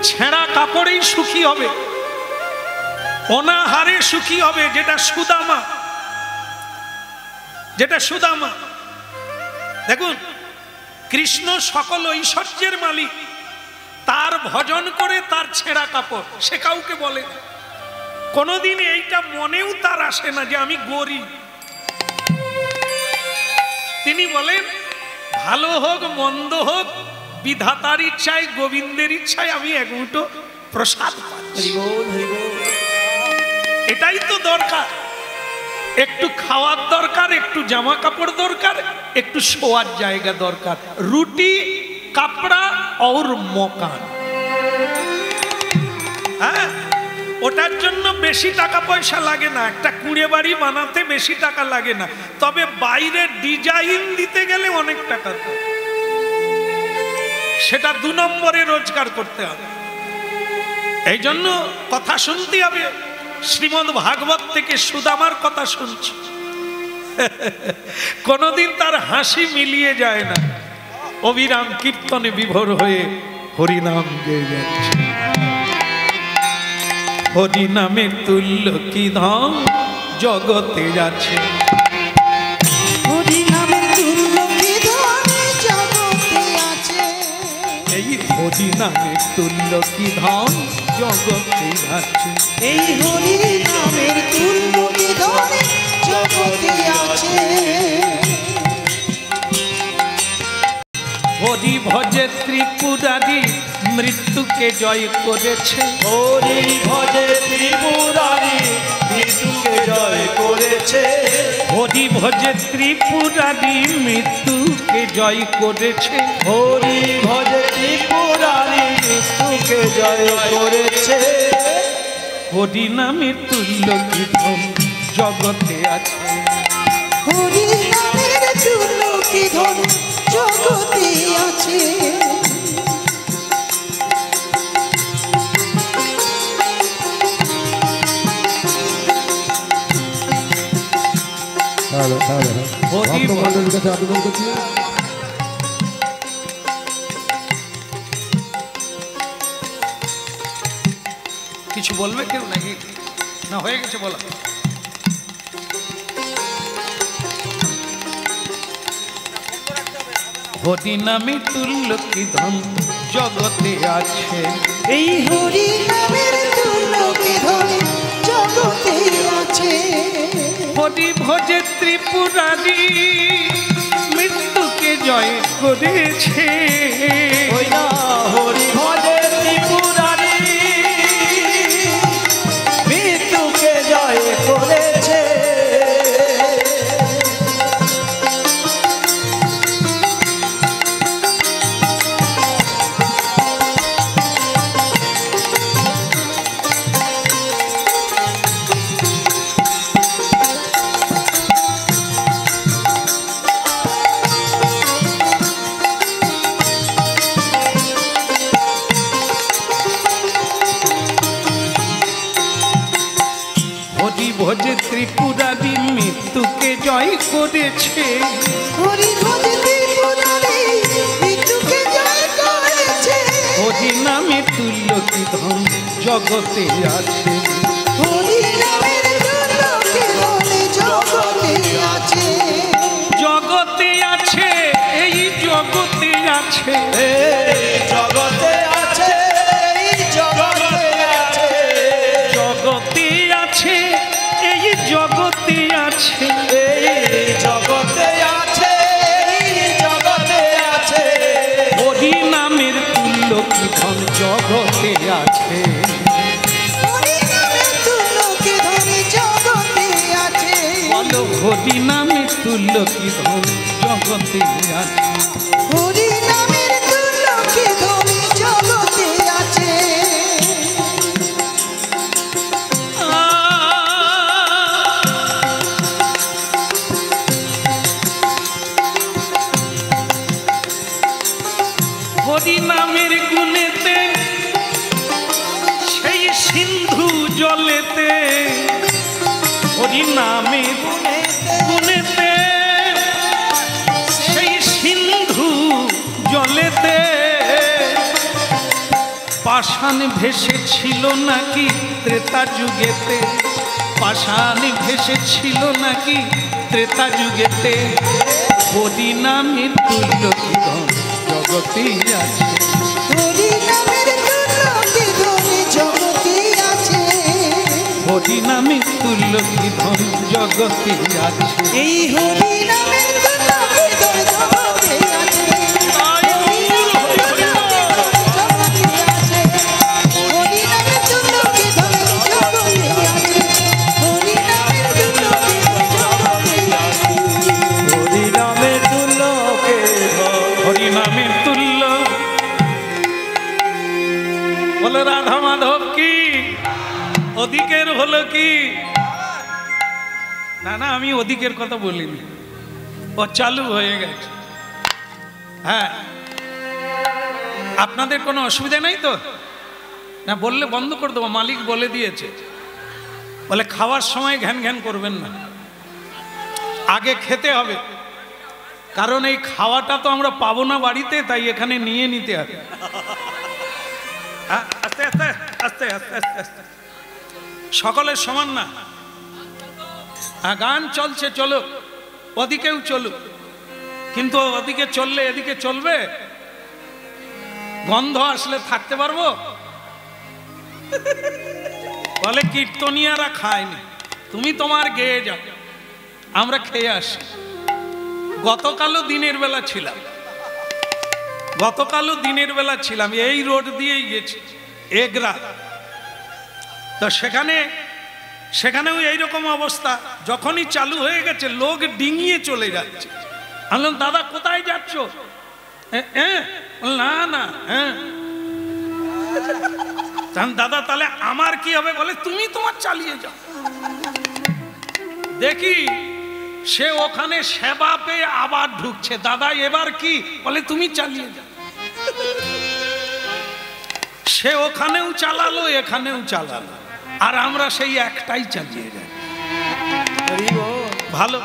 ছেঁড়া কাপড়েই সুখী হবে, অনাহারে সুখী হবে। যেটা সুদামা, যেটা সুদামা, দেখুন কৃষ্ণ সকল ঐশ্বর্যের মালিক, তার ভজন করে তার ছেঁড়া কাপড়, সে কাউকে বলে না। কোনোদিন এইটা মনেও তার আসে না যে আমি গরিব। তিনি বলেন ভালো হোক মন্দ হোক, বিধাতার ইচ্ছায় গোবিন্দের ইচ্ছায় আমি এক মুঠো প্রসাদ পাচ্ছি। এটাই তো দরকার। একটু খাওয়ার দরকার, একটু জামা কাপড় দরকার, একটু শোয়ার জায়গা দরকার, রুটি কাপড়া और मकान। হ্যাঁ, ওটার জন্য বেশি টাকা পয়সা লাগে না, একটা কুঁড়ে বাড়ি বানাতে বেশি টাকা লাগে না, তবে বাইরে ডিজাইন দিতে গেলে অনেক টাকা, সেটা 2 নম্বরে রোজগার করতে হবে। এই জন্য কথা শুনতে হবে। শ্রীমদ্ ভাগবত থেকে সুদামার কথা শুনছি, কোনদিন তার হাসি মিলিয়ে যায় না, অবিরাম কীর্তনে বিভোর হয়ে হরিনাম গেয়ে যাচ্ছে। হরিনামের তুল্য কি ধন জগতে আছে, হরিনামের তুল্য কি ধন জগতে আছে, এই হরিনামের তুল্য কি ধন জগতে আছে, এই হরিনামের তুল্য কি ধন জগতে আছে। হরি ভজে ত্রিপুরারি মৃত্যুকে জয় করেছে, হরি ভজে ত্রিপুরারি মৃত্যুকে জয় করেছে, হরি ভজে ত্রিপুরারি মৃত্যুকে জয় করেছে, হরি ভজে ত্রিপুরারি মৃত্যুকে জয় করেছে, হরি নামের তুল্য কি ধন জগতে আছে, হরিনামের তুল্য কি ধন জগতে আছে। হরি ভক্তগণের কাছে আবেদন করছি, কিছু বলবে কেউ নাকি না হয়ে গেছে বলা? হরি নামে তুল্য কি ধন জগতে আছে, এই হরিনামের তুল্য কি ধন জগতে আছে, হরি ভজে ত্রিপুরারি মৃত্যুকে জয় করেছে, ওই না হরি ভজে ত্রিপুরারি মৃত্যুকে জয় করেছে, হরি ভজে ত্রিপুরারি মৃত্যুকে জয় করেছে, হরি ভজে ত্রিপুরারি মৃত্যুকে জয় করেছে, হরি নামে তুল্য কি ধন জগতে আছে, হরিনামের তুল্য কি ধন জগতে আছে, জগতে আছে, এই জগতে আছে, এই জগতে আছে, এই জগতে আছে, জগতে আছে, এই জগতে আছে, এই জগতে আছে, এই জগতে আছে, হরি নামের তুল্য কি ধন জগতে আছে, হরিনামের তুল্য কি ধন জগতে আছে, বলো হরি নামের তুল্য কি ধন জগতে আছে, হরিনামের তুল্য কি ধন জগতে আছে। হরি নামের গুণেতে সেই সিন্ধু জলেতে, হরি নামের গুণেতে সেই সিন্ধু জলেতে পাষাণ ভেসেছিল নাকি ত্রেতা যুগেতে, পাষাণ ভেসেছিল নাকি ত্রেতা যুগেতে, হরি নামের তুল্য কি ধন জগতে আছে, হরিনামের তুল্য কি ধন জগতে আছে, হরি নামের তুল্য কি ধন জগতে আছে, এই হরিনামের তুল্য কি ধন জগতে আছে, হরিনামের তুল্য কি ধন জগতে আছে, হরিনামের তুল্য কি ধন জগতে আছে, হরি নামের তুল্য কে হরি নামের তুল্য। বলো রাধা মাধব কি, ও ওদিকের হলো কি, না না আমি ওদিকের কথা বলিনি, ও চালু হয়ে গেছে। হ্যাঁ, আপনাদের কোনো অসুবিধা নাই তো? না বললে বন্ধ করে দেবো, মালিক বলে দিয়েছে, বলে খাওয়ার সময় ঘ্যান ঘ্যান করবেন না, আগে খেতে হবে, কারণ এই খাওয়াটা তো আমরা পাবো না বাড়িতে, তাই এখানে নিয়ে নিতে হবে। আস্তে আস্তে আস্তে আস্তে আস্তে আস্তে, সকলের সমান না। গান চলছে, চলো, ওদিকেও চলুক, কিন্তু ওদিকে চললে এদিকে চলবে? গন্ধ আসলে থাকতে পারবো? বলে কীর্তনিয়ারা খায়নি, তুমি তোমার গেয়ে যাও, আমরা খেয়ে আসি। গতকালও দিনের বেলা ছিলাম, গতকালও দিনের বেলা ছিলাম, এই রোড দিয়েই গেছি এগরা, তো সেখানেও এইরকম অবস্থা। যখনই চালু হয়ে গেছে লোক ডিঙিয়ে চলে যাচ্ছে। আমি বললাম দাদা কোথায় যাচ্ছ? না না হ্যাঁ, দাদা তাহলে আমার কি হবে? বলে তুমি তোমার চালিয়ে যাও। দেখি সে ওখানে সেবা পেয়ে আবার ঢুকছে, দাদা এবার কি? বলে তুমি চালিয়ে যাও। সে ওখানেও চালালো, এখানেও চালালো, আর আমরা সেই একটাই চালিয়ে যাই। ভালো,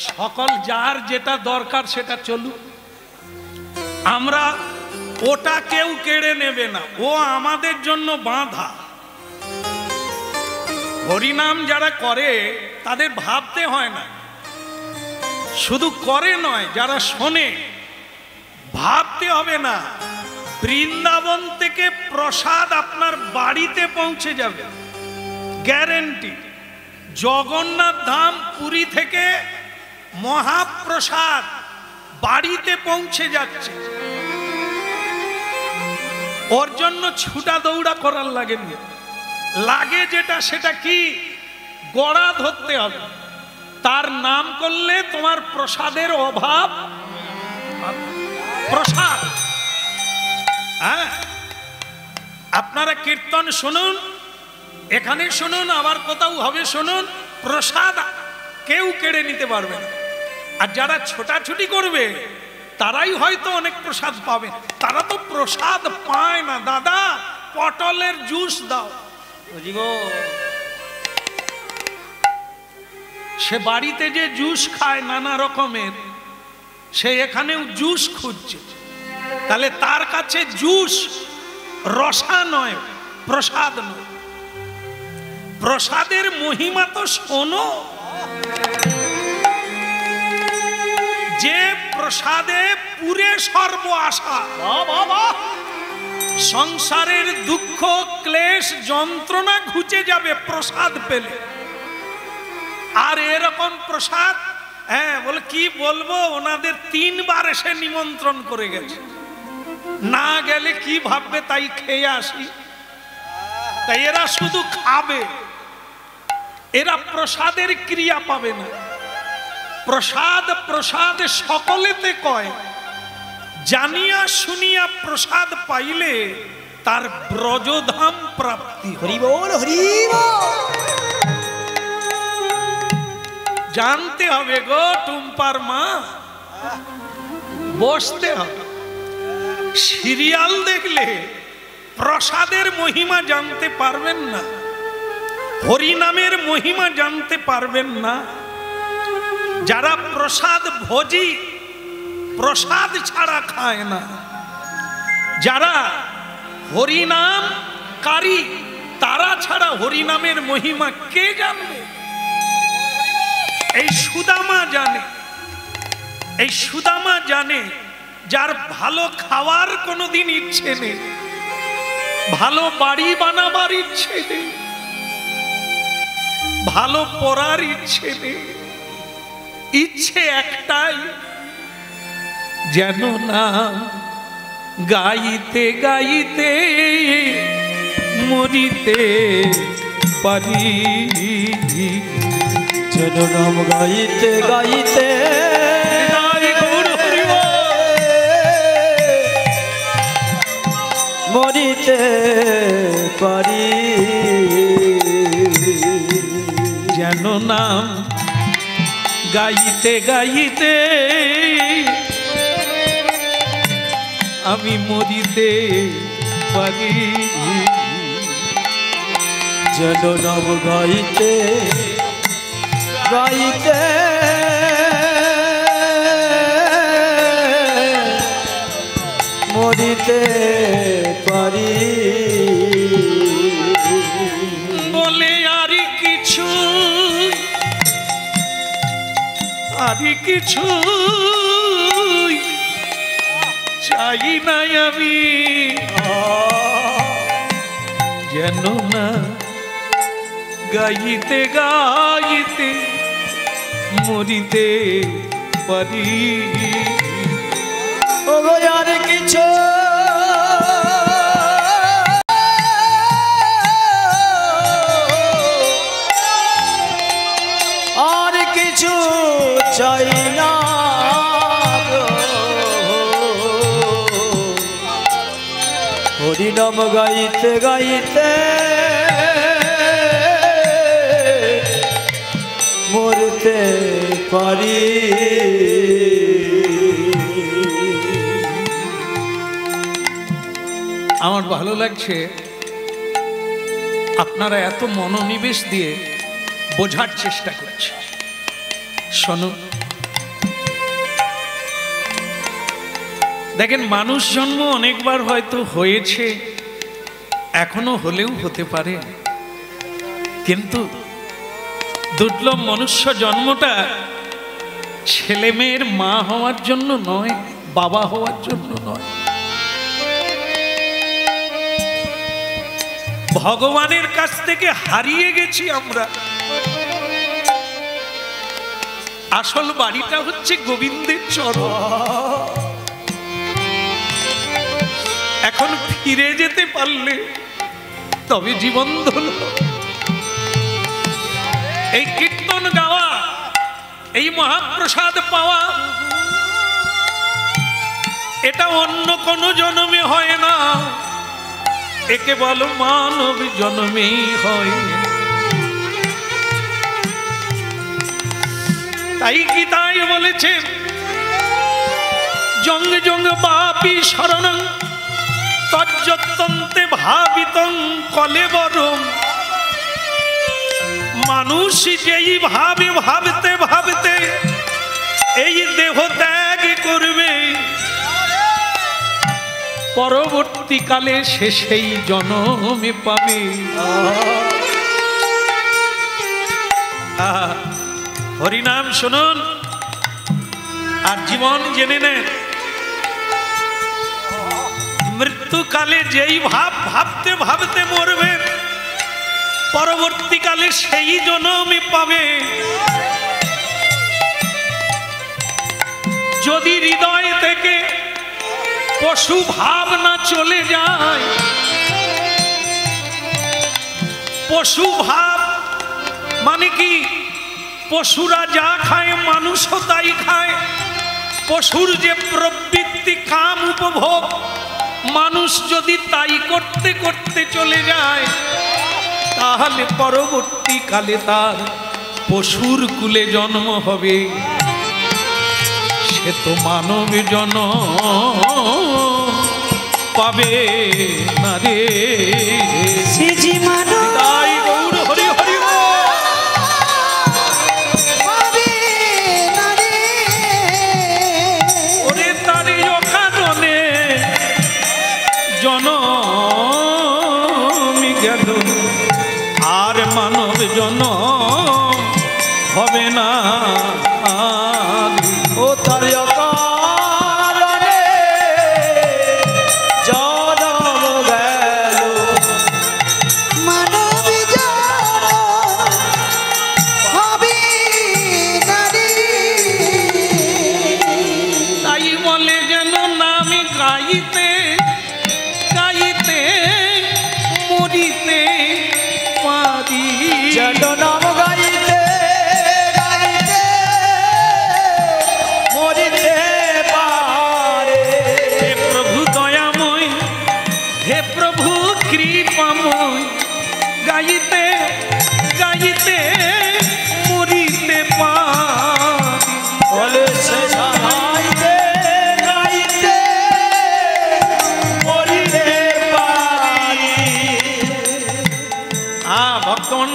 সকল যার যেটা দরকার সেটা চলুক, আমরা ওটা কেউ কেড়ে নেবে না, ও আমাদের জন্য বাঁধা। হরিনাম যারা করে তাদের ভাবতে হয় না, শুধু করে নয়, যারা শোনে ভাবতে হবে না। বৃন্দাবন থেকে প্রসাদ আপনার বাড়িতে পৌঁছে যাবে, গ্যারেন্টি। জগন্নাথ ধাম পুরী থেকে মহাপ্রসাদ বাড়িতে পৌঁছে যাচ্ছে, ওর জন্য ছুটা দৌড়া করার লাগেনি। লাগে যেটা সেটা কি? গড়া ধরতে হবে, তার নাম করলে তোমার প্রসাদের অভাব। প্রসাদ, হ্যাঁ, আপনারা কীর্তন শুনুন, এখানে শুনুন, আবার কোথাও হবে শুনুন, প্রসাদ কেউ কেড়ে নিতে পারবে না। আর যারা ছোটাছুটি করবে তারাই হয়তো অনেক প্রসাদ পাবে, তারা তো প্রসাদ পায় না। দাদা পটলের জুস দাও, সে বাড়িতে যে জুস খায় নানা রকমের, সে এখানেও জুস খুঁজছে, তাহলে তার কাছে জুস রসা নয়, প্রসাদ নয়। প্রসাদের মহিমা তো শোনো, যে প্রসাদে পুরে সর্ব আশা, সংসারের দুঃখ ক্লেশ যন্ত্রণা ঘুচে যাবে প্রসাদ পেলে। আর এরকম প্রসাদ, হ্যাঁ বলে কি বলবো, ওনাদের 3 বার এসে নিমন্ত্রণ করে গেছে, না গেলে কি ভাববে তাই খেয়ে আসি। তাই এরা শুধু খাবে, এরা প্রসাদের ক্রিয়া পাবে না। প্রসাদ প্রসাদ সকলেতে কয়, জানিয়া শুনিয়া প্রসাদ পাইলে তার ব্রজধাম প্রাপ্তি। হরি বল, হরি বল। জানতে হবে গো টুম্পার মা, বসতে হবে। সিরিয়াল দেখলে প্রসাদের মহিমা জানতে পারবেন না, হরিনামের মহিমা জানতে পারবেন না। যারা প্রসাদ ভোজি, প্রসাদ ছাড়া খায় না, যারা হরিনাম কারী, তারা ছাড়া হরিনামের মহিমা কে জানবে? এই সুদামা জানে, এই সুদামা জানে, যার ভালো খাওয়ার কোনোদিন ইচ্ছে নেই, ভালো বাড়ি বানাবার ইচ্ছে নেই, ভালো পড়ার ইচ্ছে নেই, ইচ্ছে একটাই, যেন নাম গাইতে গাইতে মরিতে পারি, যেন নাম গাইতে গাইতে মরিতে পারি। যেন নাম গাইতে গাইতে আমি মরিতে পারি, যেন নাম গাইতে গাইতে মরিতে পারি। বলে আর কিছু চাই নাই আমি, যেন না গাইতে গাইতে মরিতে পারি। ও গো আর কিছু আর কিছু চাই না গো, হরি নাম গাইতে গাইতে মরতে পারি। আমার ভালো লাগছে আপনারা এত মনোনিবেশ দিয়ে বোঝার চেষ্টা করছে। শোনো, দেখেন মানুষ জন্ম অনেকবার হয়তো হয়েছে, এখনো হলেও হতে পারে, কিন্তু দুর্লভ মনুষ্য জন্মটা ছেলে মেয়ের মা হওয়ার জন্য নয়, বাবা হওয়ার জন্য নয়, ভগবানের কাছ থেকে হারিয়ে গেছি আমরা। আসল বাড়িটা হচ্ছে গোবিন্দের চরণ। এখন ফিরে যেতে পারলে তবে জীবন ধন্য। এই কীর্তন গাওয়া, এই মহাপ্রসাদ পাওয়া, এটা অন্য কোনো জন্মে হয় না, একে বলো মানব জন্মেই হয়। তাই গীতায় বলেছে জঙ্গ জঙ্গ বাপি শরণং তজ্জত্যন্তে ভাবিতং কলেবরং। মানুষ যেই ভাবে ভাবতে ভাবতে এই দেহ ত্যাগ করবে, পরবর্তীকালে সে সেই জন্মে পাবে। হরিনাম শুনুন আর জীবন জেনে নেন। মৃত্যুকালে যেই ভাবতে ভাবতে মরবে, পরবর্তীকালে সেই জন্মে পাবে। যদি হৃদয় থেকে পশু ভাব না চলে যায়, পশু ভাব মানে কি, পশুরা যা খায় মানুষও তাই খায়। পশুর যে প্রবৃত্তি কাম উপভোগ, মানুষ যদি তাই করতে করতে চলে যায়, তাহলে পরবর্তীকালে তার পশুর কুলে জন্ম হবে। সে তো মানব জন্ম পাবে না রে। সিজি মানো তাই গৌর হরি হরি পাবে না রে। ওরে তারি অকারণে জনমি গেল, আর মানব জন্ম হবে না। ও তার কারণে জনম গেল, মানব জন্ম হবে না রে। তাই বলে যেন নাম গাইতে গাইতে মরিতে পারি। যেন নাম গাইতে গাইতে মরিতে পারে। হে প্রভু দয়াময়, হে প্রভু কৃপাময়, গাইতে গাইতে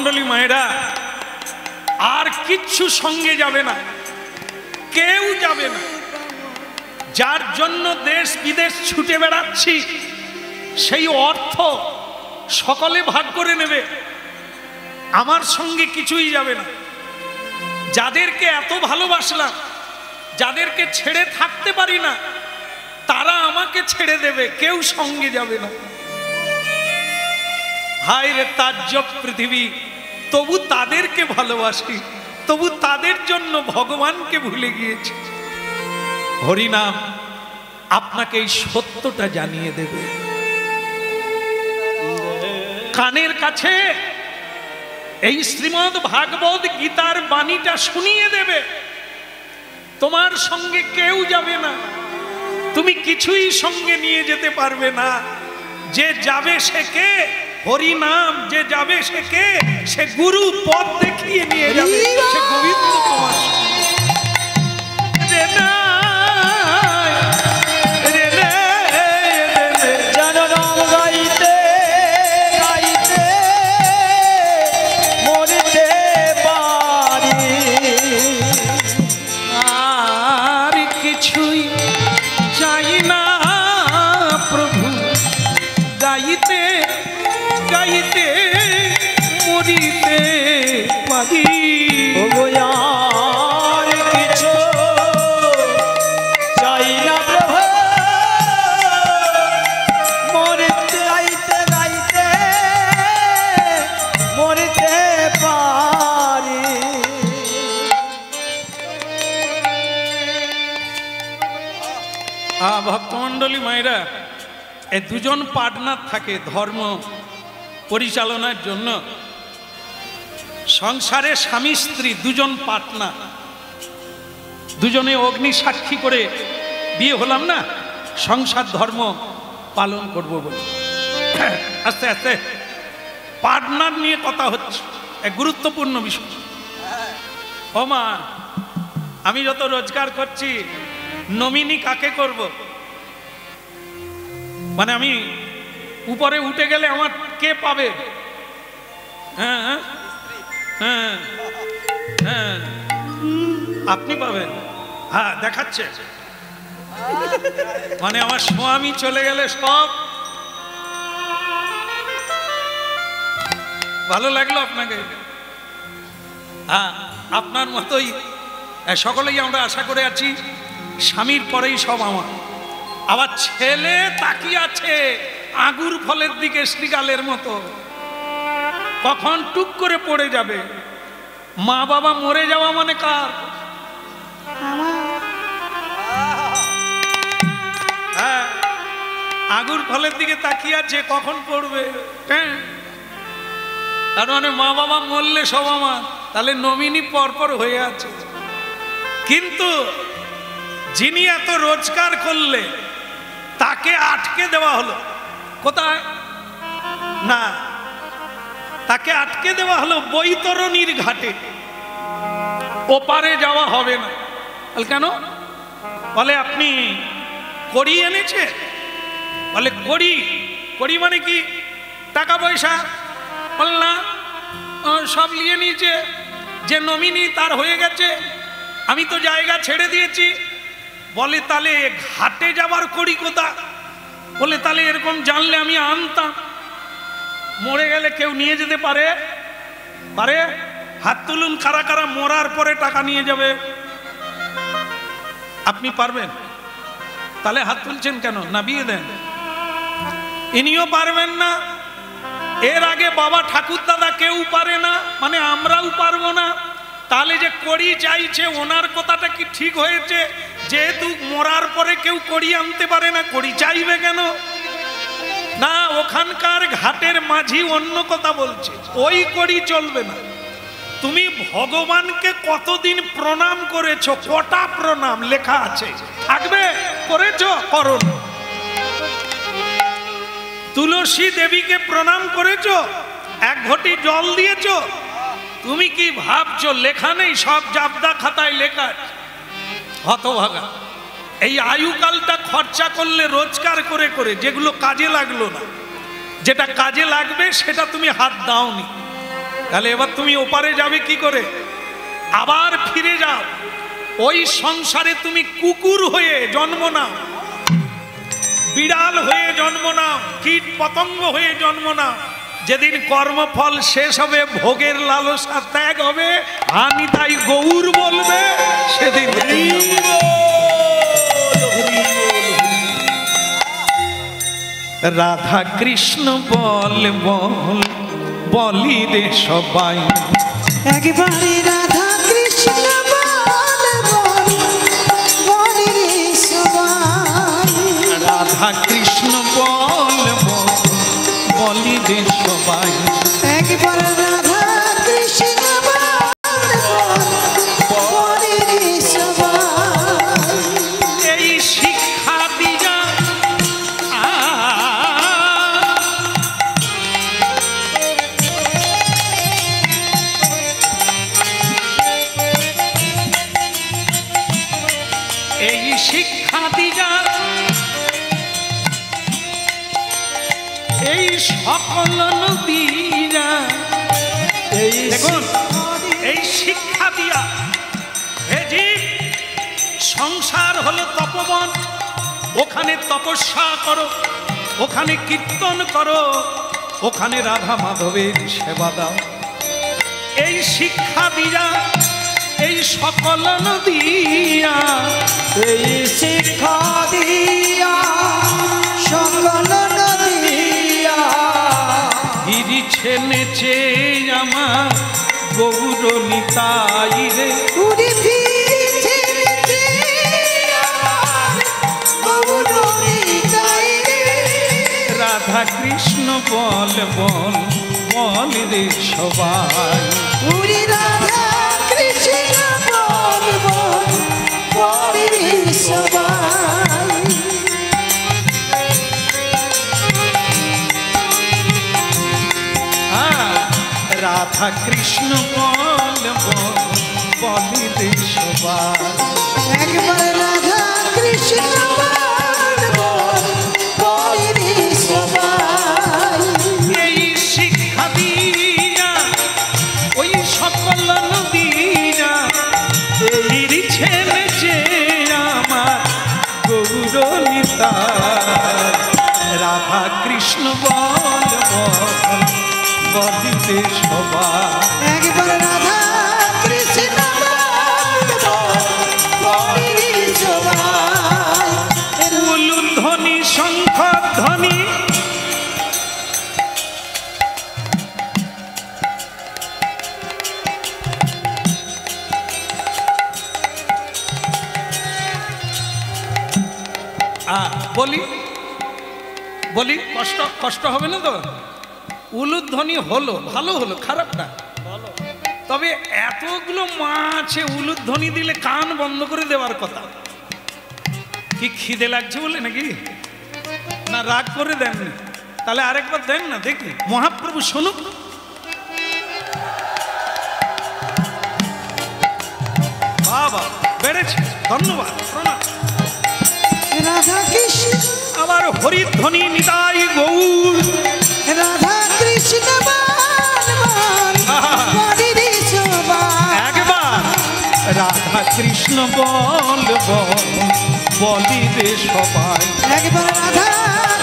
ভক্তমণ্ডলী মায়েরা, আর কিচ্ছু সঙ্গে যাবে না, কেউ যাবে না। যার জন্য দেশ বিদেশ ছুটে বেড়াচ্ছি সেই অর্থ সকলে ভাগ করে নেবে, আমার সঙ্গে কিছুই যাবে না। যাদেরকে এত ভালোবাসলাম, যাদেরকে ছেড়ে থাকতে পারি না, তারা আমাকে ছেড়ে দেবে, কেউ সঙ্গে যাবে না। হায় রে তাজ্জব পৃথিবী, তবু তাদেরকে ভালোবাসি, তবু তাদের জন্য ভগবানকে ভুলে গিয়েছি। হরিনাম আপনাকে এই সত্যটা জানিয়ে দেবে, কানের কাছে এই শ্রীমদ্ ভাগবত গীতার বাণীটা শুনিয়ে দেবে। তোমার সঙ্গে কেউ যাবে না, তুমি কিছুই সঙ্গে নিয়ে যেতে পারবে না। যে যাবে সে কে? হরিনাম। যে যাবে সে কে? সে গুরু পথ দেখিয়ে নিয়ে যাবে, সে গোবিন্দ তোমার সঙ্গে। রে না, রে রে, যেন নাম গাইতে গাইতে মরিতে পারি। আর কিছুই চাই না প্রভু, গাইতে গাইতে মরিতে পারি। ওগো আর কিছু চাই না প্রভু, মরিতে গাইতে গাইতে মরিতে পারি। ভক্তমণ্ডলী মায়েরা, এই দুজন পার্টনার থাকে ধর্ম পরিচালনার জন্য। সংসারে স্বামী স্ত্রী দুজন পার্টনার, দুজনে অগ্নি সাক্ষী করে বিয়ে হলাম না, সংসার ধর্ম পালন করব বলে। আস্তে আস্তে পার্টনার নিয়ে কথা হচ্ছে, এক গুরুত্বপূর্ণ বিষয়। ও মা, আমি যত রোজগার করছি, নমিনি কাকে করব? মানে আমি উপরে উঠে গেলে আমার কে পাবে? হ্যাঁ হ্যাঁ হ্যাঁ, আপনি পাবেন। হ্যাঁ, দেখাচ্ছে মানে আমার স্বামী চলে গেলে সব। ভালো লাগলো আপনাকে? হ্যাঁ, আপনার মতোই সকলেই আমরা আশা করে আছি স্বামীর পরেই সব আমার। আবার ছেলে তাকিয়ে আছে আঙ্গুর ফলের দিকে শ্রীকালের মতো, কখন টুক করে পড়ে যাবে। মা বাবা মরে যাওয়া মানে কার? হ্যাঁ, আঙ্গুর ফলের দিকে তাকিয়ে আছে, কখন পড়বে। হ্যাঁ, তার মানে মা বাবা মরলে সব আমার, তাহলে নমিনি পরপর হয়ে আছে। কিন্তু যিনি এত রোজগার করলে তাকে আটকে দেওয়া হলো কোথায়? না, তাকে আটকে দেওয়া হলো বৈতরণীর ঘাটে, ওপারে যাওয়া হবে না। কেন? বলে আপনি কড়ি এনেছে। বলে কড়ি? কড়ি মানে কি? টাকা পয়সা? বল না, সব নিয়ে নিয়েছে, যে নমিনি তার হয়ে গেছে, আমি তো জায়গা ছেড়ে দিয়েছি। বলে তাহলে ঘাটে যাবার কড়ি কোথা? বলে তাহলে এরকম জানলে আমি আনতাম। মরে গেলে কেউ নিয়ে যেতে পারে? পারে? হাত তুলুন কারা কারা মরার পরে টাকা নিয়ে যাবে। আপনি পারবেন? তাহলে হাত তুলছেন কেন? না বিয়ে দেন। ইনিও পারবেন না, এর আগে বাবা ঠাকুর দাদা কেউ পারে না, মানে আমরাও পারবো না। তাহলে যে কড়ি চাইছে ওনার কথাটা কি ঠিক হয়েছে? যেহেতু মরার পরে কেউ কড়ি আনতে পারে না, কড়ি চাইবে কেন? না, ওখানকার ঘাটের মাঝি অন্য কথা বলছে, ওই কড়ি চলবে না। তুমি ভগবানকে কতদিন প্রণাম করেছো? কটা প্রণাম লেখা আছে, থাকবে? করেছো? করো না। তুলসী দেবীকে প্রণাম করেছো? এক ঘটি জল দিয়েছো? তুমি কি ভাবছো লেখা নেই? সব জাবদা খাতায় লেখা। হতভাগা, এই আয়ুকালটা খরচা করলে রোজগার করে করে, যেগুলো কাজে লাগলো না, যেটা কাজে লাগবে সেটা তুমি হাত দাওনি। তাহলে এবার তুমি ওপারে যাবে কি করে? আবার ফিরে যাও, ওই সংসারে তুমি কুকুর হয়ে জন্ম নাও, বিড়াল হয়ে জন্ম নাও, কীট পতঙ্গ হয়ে জন্ম নাও। যেদিন কর্মফল শেষ হবে, ভোগের লালসা ত্যাগ হবে, আমি তাই গৌর বলবে, সেদিন রাধা কৃষ্ণ বল বল বলি রে সবাই। একবারে রাধা কৃষ্ণ বল বল বলি রে সবাই। রাধা কৃষ্ণ বল বল বলি রে সবাই। একবার রাধা কৃষ্ণ বল বল বলি রে সবাই। এই শিক্ষা দিয়া এই শিক্ষা দিয়া এই সকল নদীরা, দেখুন এই শিক্ষা দিয়া হে জীব, সংসার হলো তপবন, ওখানে তপস্যা করো, ওখানে কীর্তন করো, ওখানে রাধা মাধবের সেবা দাও। এই শিক্ষা দিয়া এই সকল নদিয়া, এই শিক্ষা দিয়া সকল নদিয়া গিরিছে নেচে আমার গৌর নিতাই রে। উড়ি ফিরেছে নিচে আমার গৌর নিতাই রে। রাধা কৃষ্ণ বল বল বল রে সবাই। উড়ি রাধা কৃষ্ণ বল বল বলি রে সবাই। রাধা কৃষ্ণ বল বল বলি রে সবাই। একবার রাধা কৃষ্ণ বল বল বলি রে সবাই। এই শিক্ষা দিয়া ওই সকল নদীরা গিরিছে নেচে আমার গৌর নিতাই। রাধা কৃষ্ণ বল বল বলি রে সবাই। একবার রাধা কৃষ্ণ বল বল বলি রে সবাই। উলুধ্বনি শঙ্খ ধ্বনি বলি বলি কষ্ট কষ্ট হবে না তো? উলুধ্বনি হলো, ভালো হলো, খারাপ না। তবে এতগুলো মা আছে, উলুধ্বনি দিলে কান বন্ধ করে দেওয়ার কথা। কি খিদে লাগছে বলে নাকি? না রাগ করে দেননি? তাহলে আরেকবার দেন না দেখি, মহাপ্রভু শুনুক। বাবা বেড়েছে, ধন্যবাদ, প্রণাম। রাধা কৃষ্ণ আবার হরিধ্বনি নিতাই গৌর। রাধা কৃষ্ণ বল বল বলি রে সবাই। একবার রাধা কৃষ্ণ বল বল বলি রে সবাই। একবার রাধা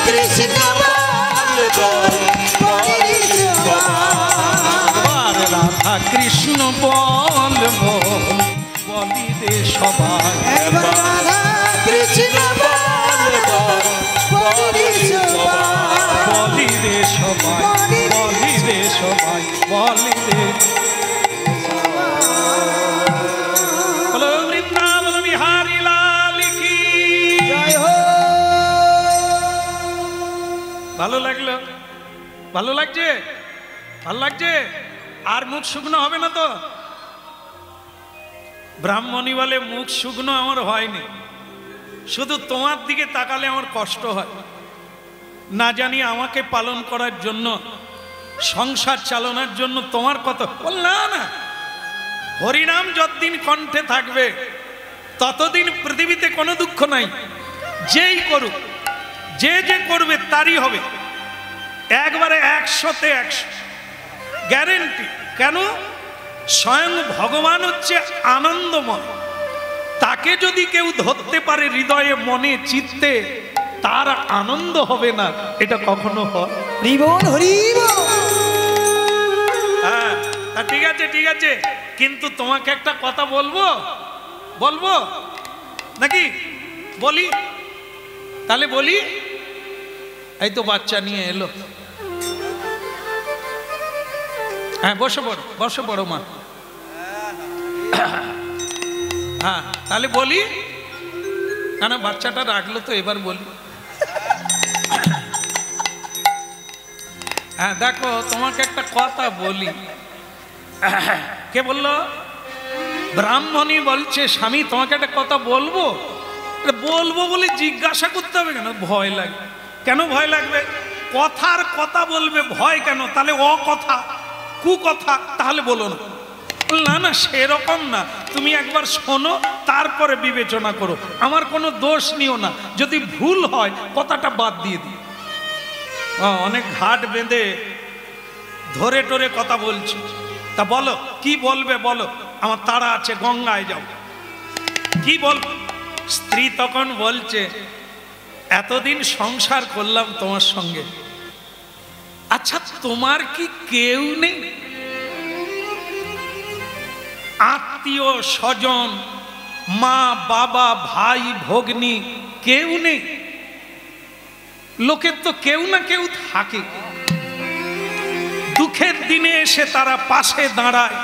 কৃষ্ণ বল বল বলি রে সবাই। একবার রাধা কৃষ্ণ বল বল বলি রে সবাই। একবার রাধা কৃষ্ণ বল বল বলি রে সবাই। বলি রে সবাই, বলি রে সবাই, বলি রে। বলো বৃন্দাবন বিহারী লাল কি। জয় হো। ভালো লাগলো? ভালো লাগছে? ভালো লাগছে? আর মুখ শুকনো হবে না তো? ব্রাহ্মণী বলে মুখ শুকনো আমার হয়নি, শুধু তোমার দিকে তাকালে আমার কষ্ট হয়। না জানি আমাকে পালন করার জন্য, সংসার চালানোর জন্য তোমার কত। বললা না, হরিনাম যতদিন কণ্ঠে থাকবে ততদিন পৃথিবীতে কোনো দুঃখ নাই। যেই করুক, যে যে করবে তারই হবে, একবারে 100-তে 100 গ্যারেন্টি। কেন? স্বয়ং ভগবান হচ্ছে আনন্দময়, তাকে যদি কেউ ধরতে পারে হৃদয়ে মনে চিত্তে, তার আনন্দ হবে না, এটা কখনো হয়? হরিবল হরিবল। হ্যাঁ, ঠিক আছে ঠিক আছে, কিন্তু তোমাকে একটা কথা বলবো, বলবো নাকি? বলি তাহলে বলি। এই তো বাচ্চা নিয়ে এলো। হ্যাঁ বসে পড়ো, বসে পড়ো মা। হ্যাঁ তাহলে বলি, না না বাচ্চাটা রাখলো তো, এবার বলি। হ্যাঁ দেখো, তোমাকে একটা কথা বলি। কে বললো? ব্রাহ্মণী বলছে, স্বামী তোমাকে একটা কথা বলবো। বলবো বলে জিজ্ঞাসা করতে হবে কেন? ভয় লাগে। কেন ভয় লাগবে? কথার কথা বলবে, ভয় কেন? তাহলে অকথা কুকথা, তাহলে বলো না। না না সেরকম না, তুমি একবার শোনো, তারপরে বিবেচনা করো। আমার কোনো দোষ নিও না, যদি ভুল হয় কথাটা বাদ দিয়ে দিই। অনেক ঘাট বেঁধে ধরে টরে কথা বলছি, তা বলো কি বলবে বলো, আমার তাড়া আছে, গঙ্গায় যাও। কি বল? স্ত্রী তখন বলছে, এতদিন সংসার করলাম তোমার সঙ্গে, আচ্ছা তোমার কি কেউ নেই? আত্মীয় স্বজন, মা বাবা ভাই ভগ্নী কেউ নেই? লোকের তো কেউ না কেউ থাকে, দুঃখের দিনে এসে তারা পাশে দাঁড়ায়,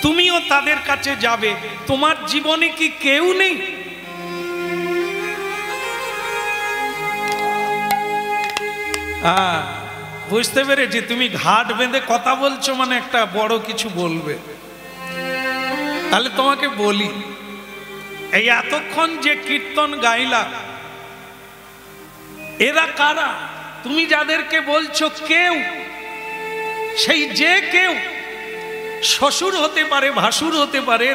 তুমিও তাদের কাছে যাবে। তোমার জীবনে কি কেউ নেই? বুঝতে পেরেছি, তুমি ঘাট বেঁধে কথা বলছো মানে একটা বড় কিছু বলবে। তাহলে তোমাকে বলি, এই এতক্ষণ যে কীর্তন গাইলা, এরা কারা? তুমি যাদেরকে বলছো কেউ, সেই যে কেউ শ্বশুর হতে পারে, ভাসুর হতে পারে,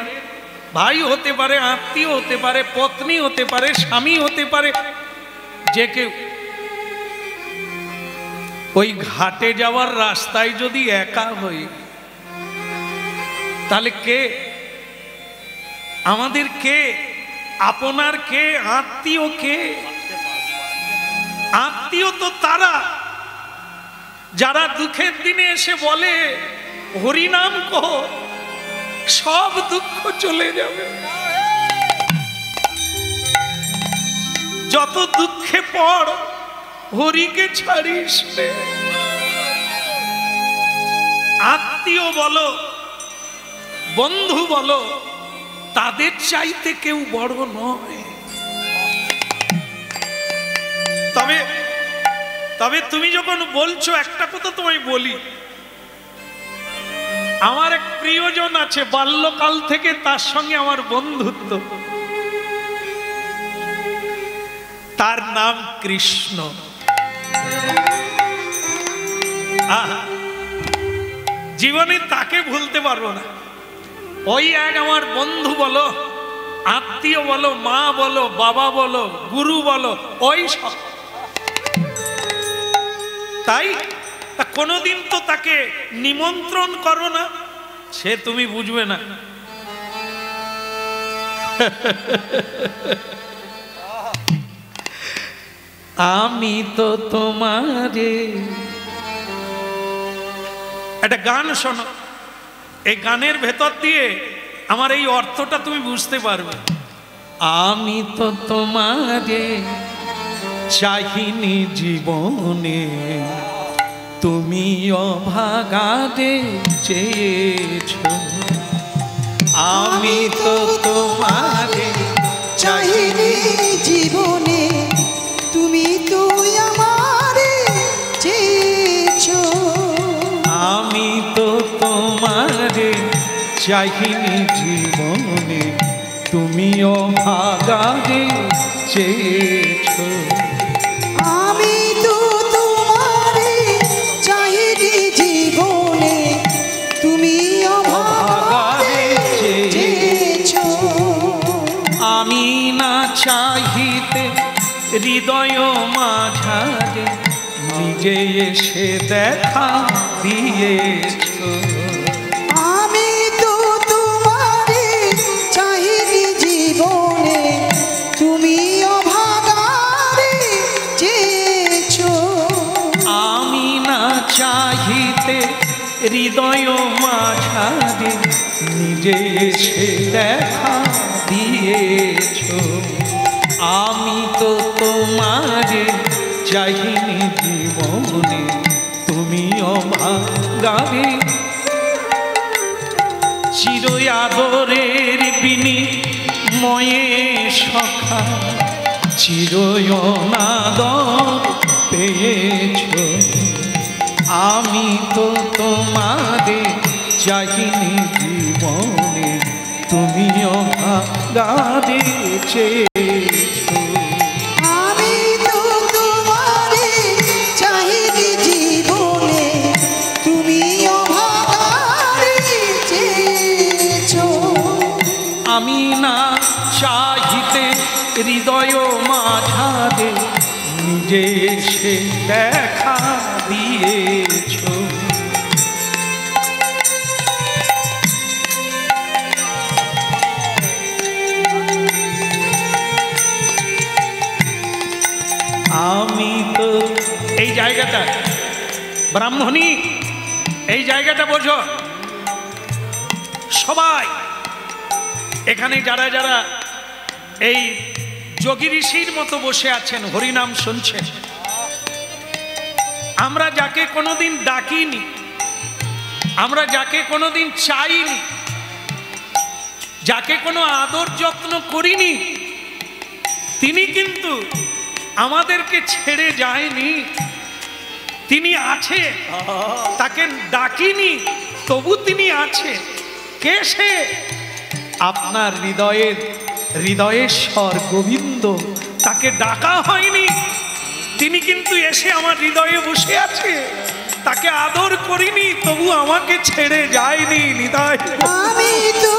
ভাই হতে পারে, আত্মীয় হতে পারে, পত্নী হতে পারে, স্বামী হতে পারে, যে কেউ। ওই ঘাটে যাওয়ার রাস্তায় যদি একা হই, তাহলে কে আমাদের? কে আপনার? কে আত্মীয়? কে আত্মীয়? তো তারা যারা দুঃখের দিনে এসে বলে হরিনাম কহ, সব দুঃখ চলে যাবে। যত দুঃখে পড়, হরিকে ছাড়িস নে। আত্মীয় বলো, বন্ধু বলো, তাদের চাইতে কেউ বড় নয়। তবে তবে তুমি যখন বলছো, একটা কথা তোমায় বলি, আমার এক প্রিয়জন আছে, বাল্যকাল থেকে তার সঙ্গে আমার বন্ধুত্ব, তার নাম কৃষ্ণ। জীবনে তাকে ভুলতে পারবো না। ওই এক আমার বন্ধু বলো, আত্মীয় বলো, মা বলো, বাবা বলো, গুরু বলো, ওই সব। তাই কোনোদিন তো তাকে নিমন্ত্রণ করো না, সে তুমি বুঝবে না। আমি তো তোমারে, একটা গান শোনো, এই গানের ভেতর দিয়ে আমার এই অর্থটা তুমি বুঝতে পারবে। আমি তো তোমারে চাহিনি জীবনে, তুমি অভাগারে চেয়েছো। আমি তো তোমারে চাহিনি জীবনে, তুমি তো আমারে চেয়েছো। আমি তো তোমারে চাহিনি জীবনে, তুমি অভাগারে চেয়েছো। আমি তো তোমারে চাহিনি জীবনে, তুমি অভাগারে চেয়েছো। আমি না চাহিতে হৃদয় মাঝারে নিজে এসে দেখা দিয়েছো। চাহিতে হৃদয় মাঝারে নিজে এসে দেখা দিয়েছ। আমি তো তোমারে চাহিনি জীবনে, তুমি অভাগারে চির আদরের বিনিময়ে সখা চির অনাদর পেয়েছ। আমি তো তোমাদের চাহিনি জীবনে, তুমি অভাগারে চেয়েছ। আমি তো তোমারে চাহিনি জীবনে, তুমি অভাগারে চেয়েছো। আমি না চাহিতে হৃদয় মাঝারে নিজে এসে দেখা দিয়েছ। আমি তো এই জায়গাটা ব্রাহ্মণী, এই জায়গাটা বোঝো সবাই এখানে যারা যারা এই যোগী ঋষির মতো বসে আছেন, হরিনাম শুনছেন। আমরা যাকে কোনোদিন ডাকিনি, আমরা যাকে কোনোদিন চাইনি, যাকে কোনো আদর যত্ন করিনি, তিনি কিন্তু আমাদেরকে ছেড়ে যায়নি। তিনি আছে, তাকে ডাকিনি তবু তিনি আছে। কে সে? আপনার হৃদয়েশ্বর গোবিন্দ। তাকে ডাকা হয়নি, তিনি কিন্তু এসে আমার হৃদয়ে বসে আছে। তাকে আদর করিনি তবু আমাকে ছেড়ে যায়নি। হৃদয় আমি তো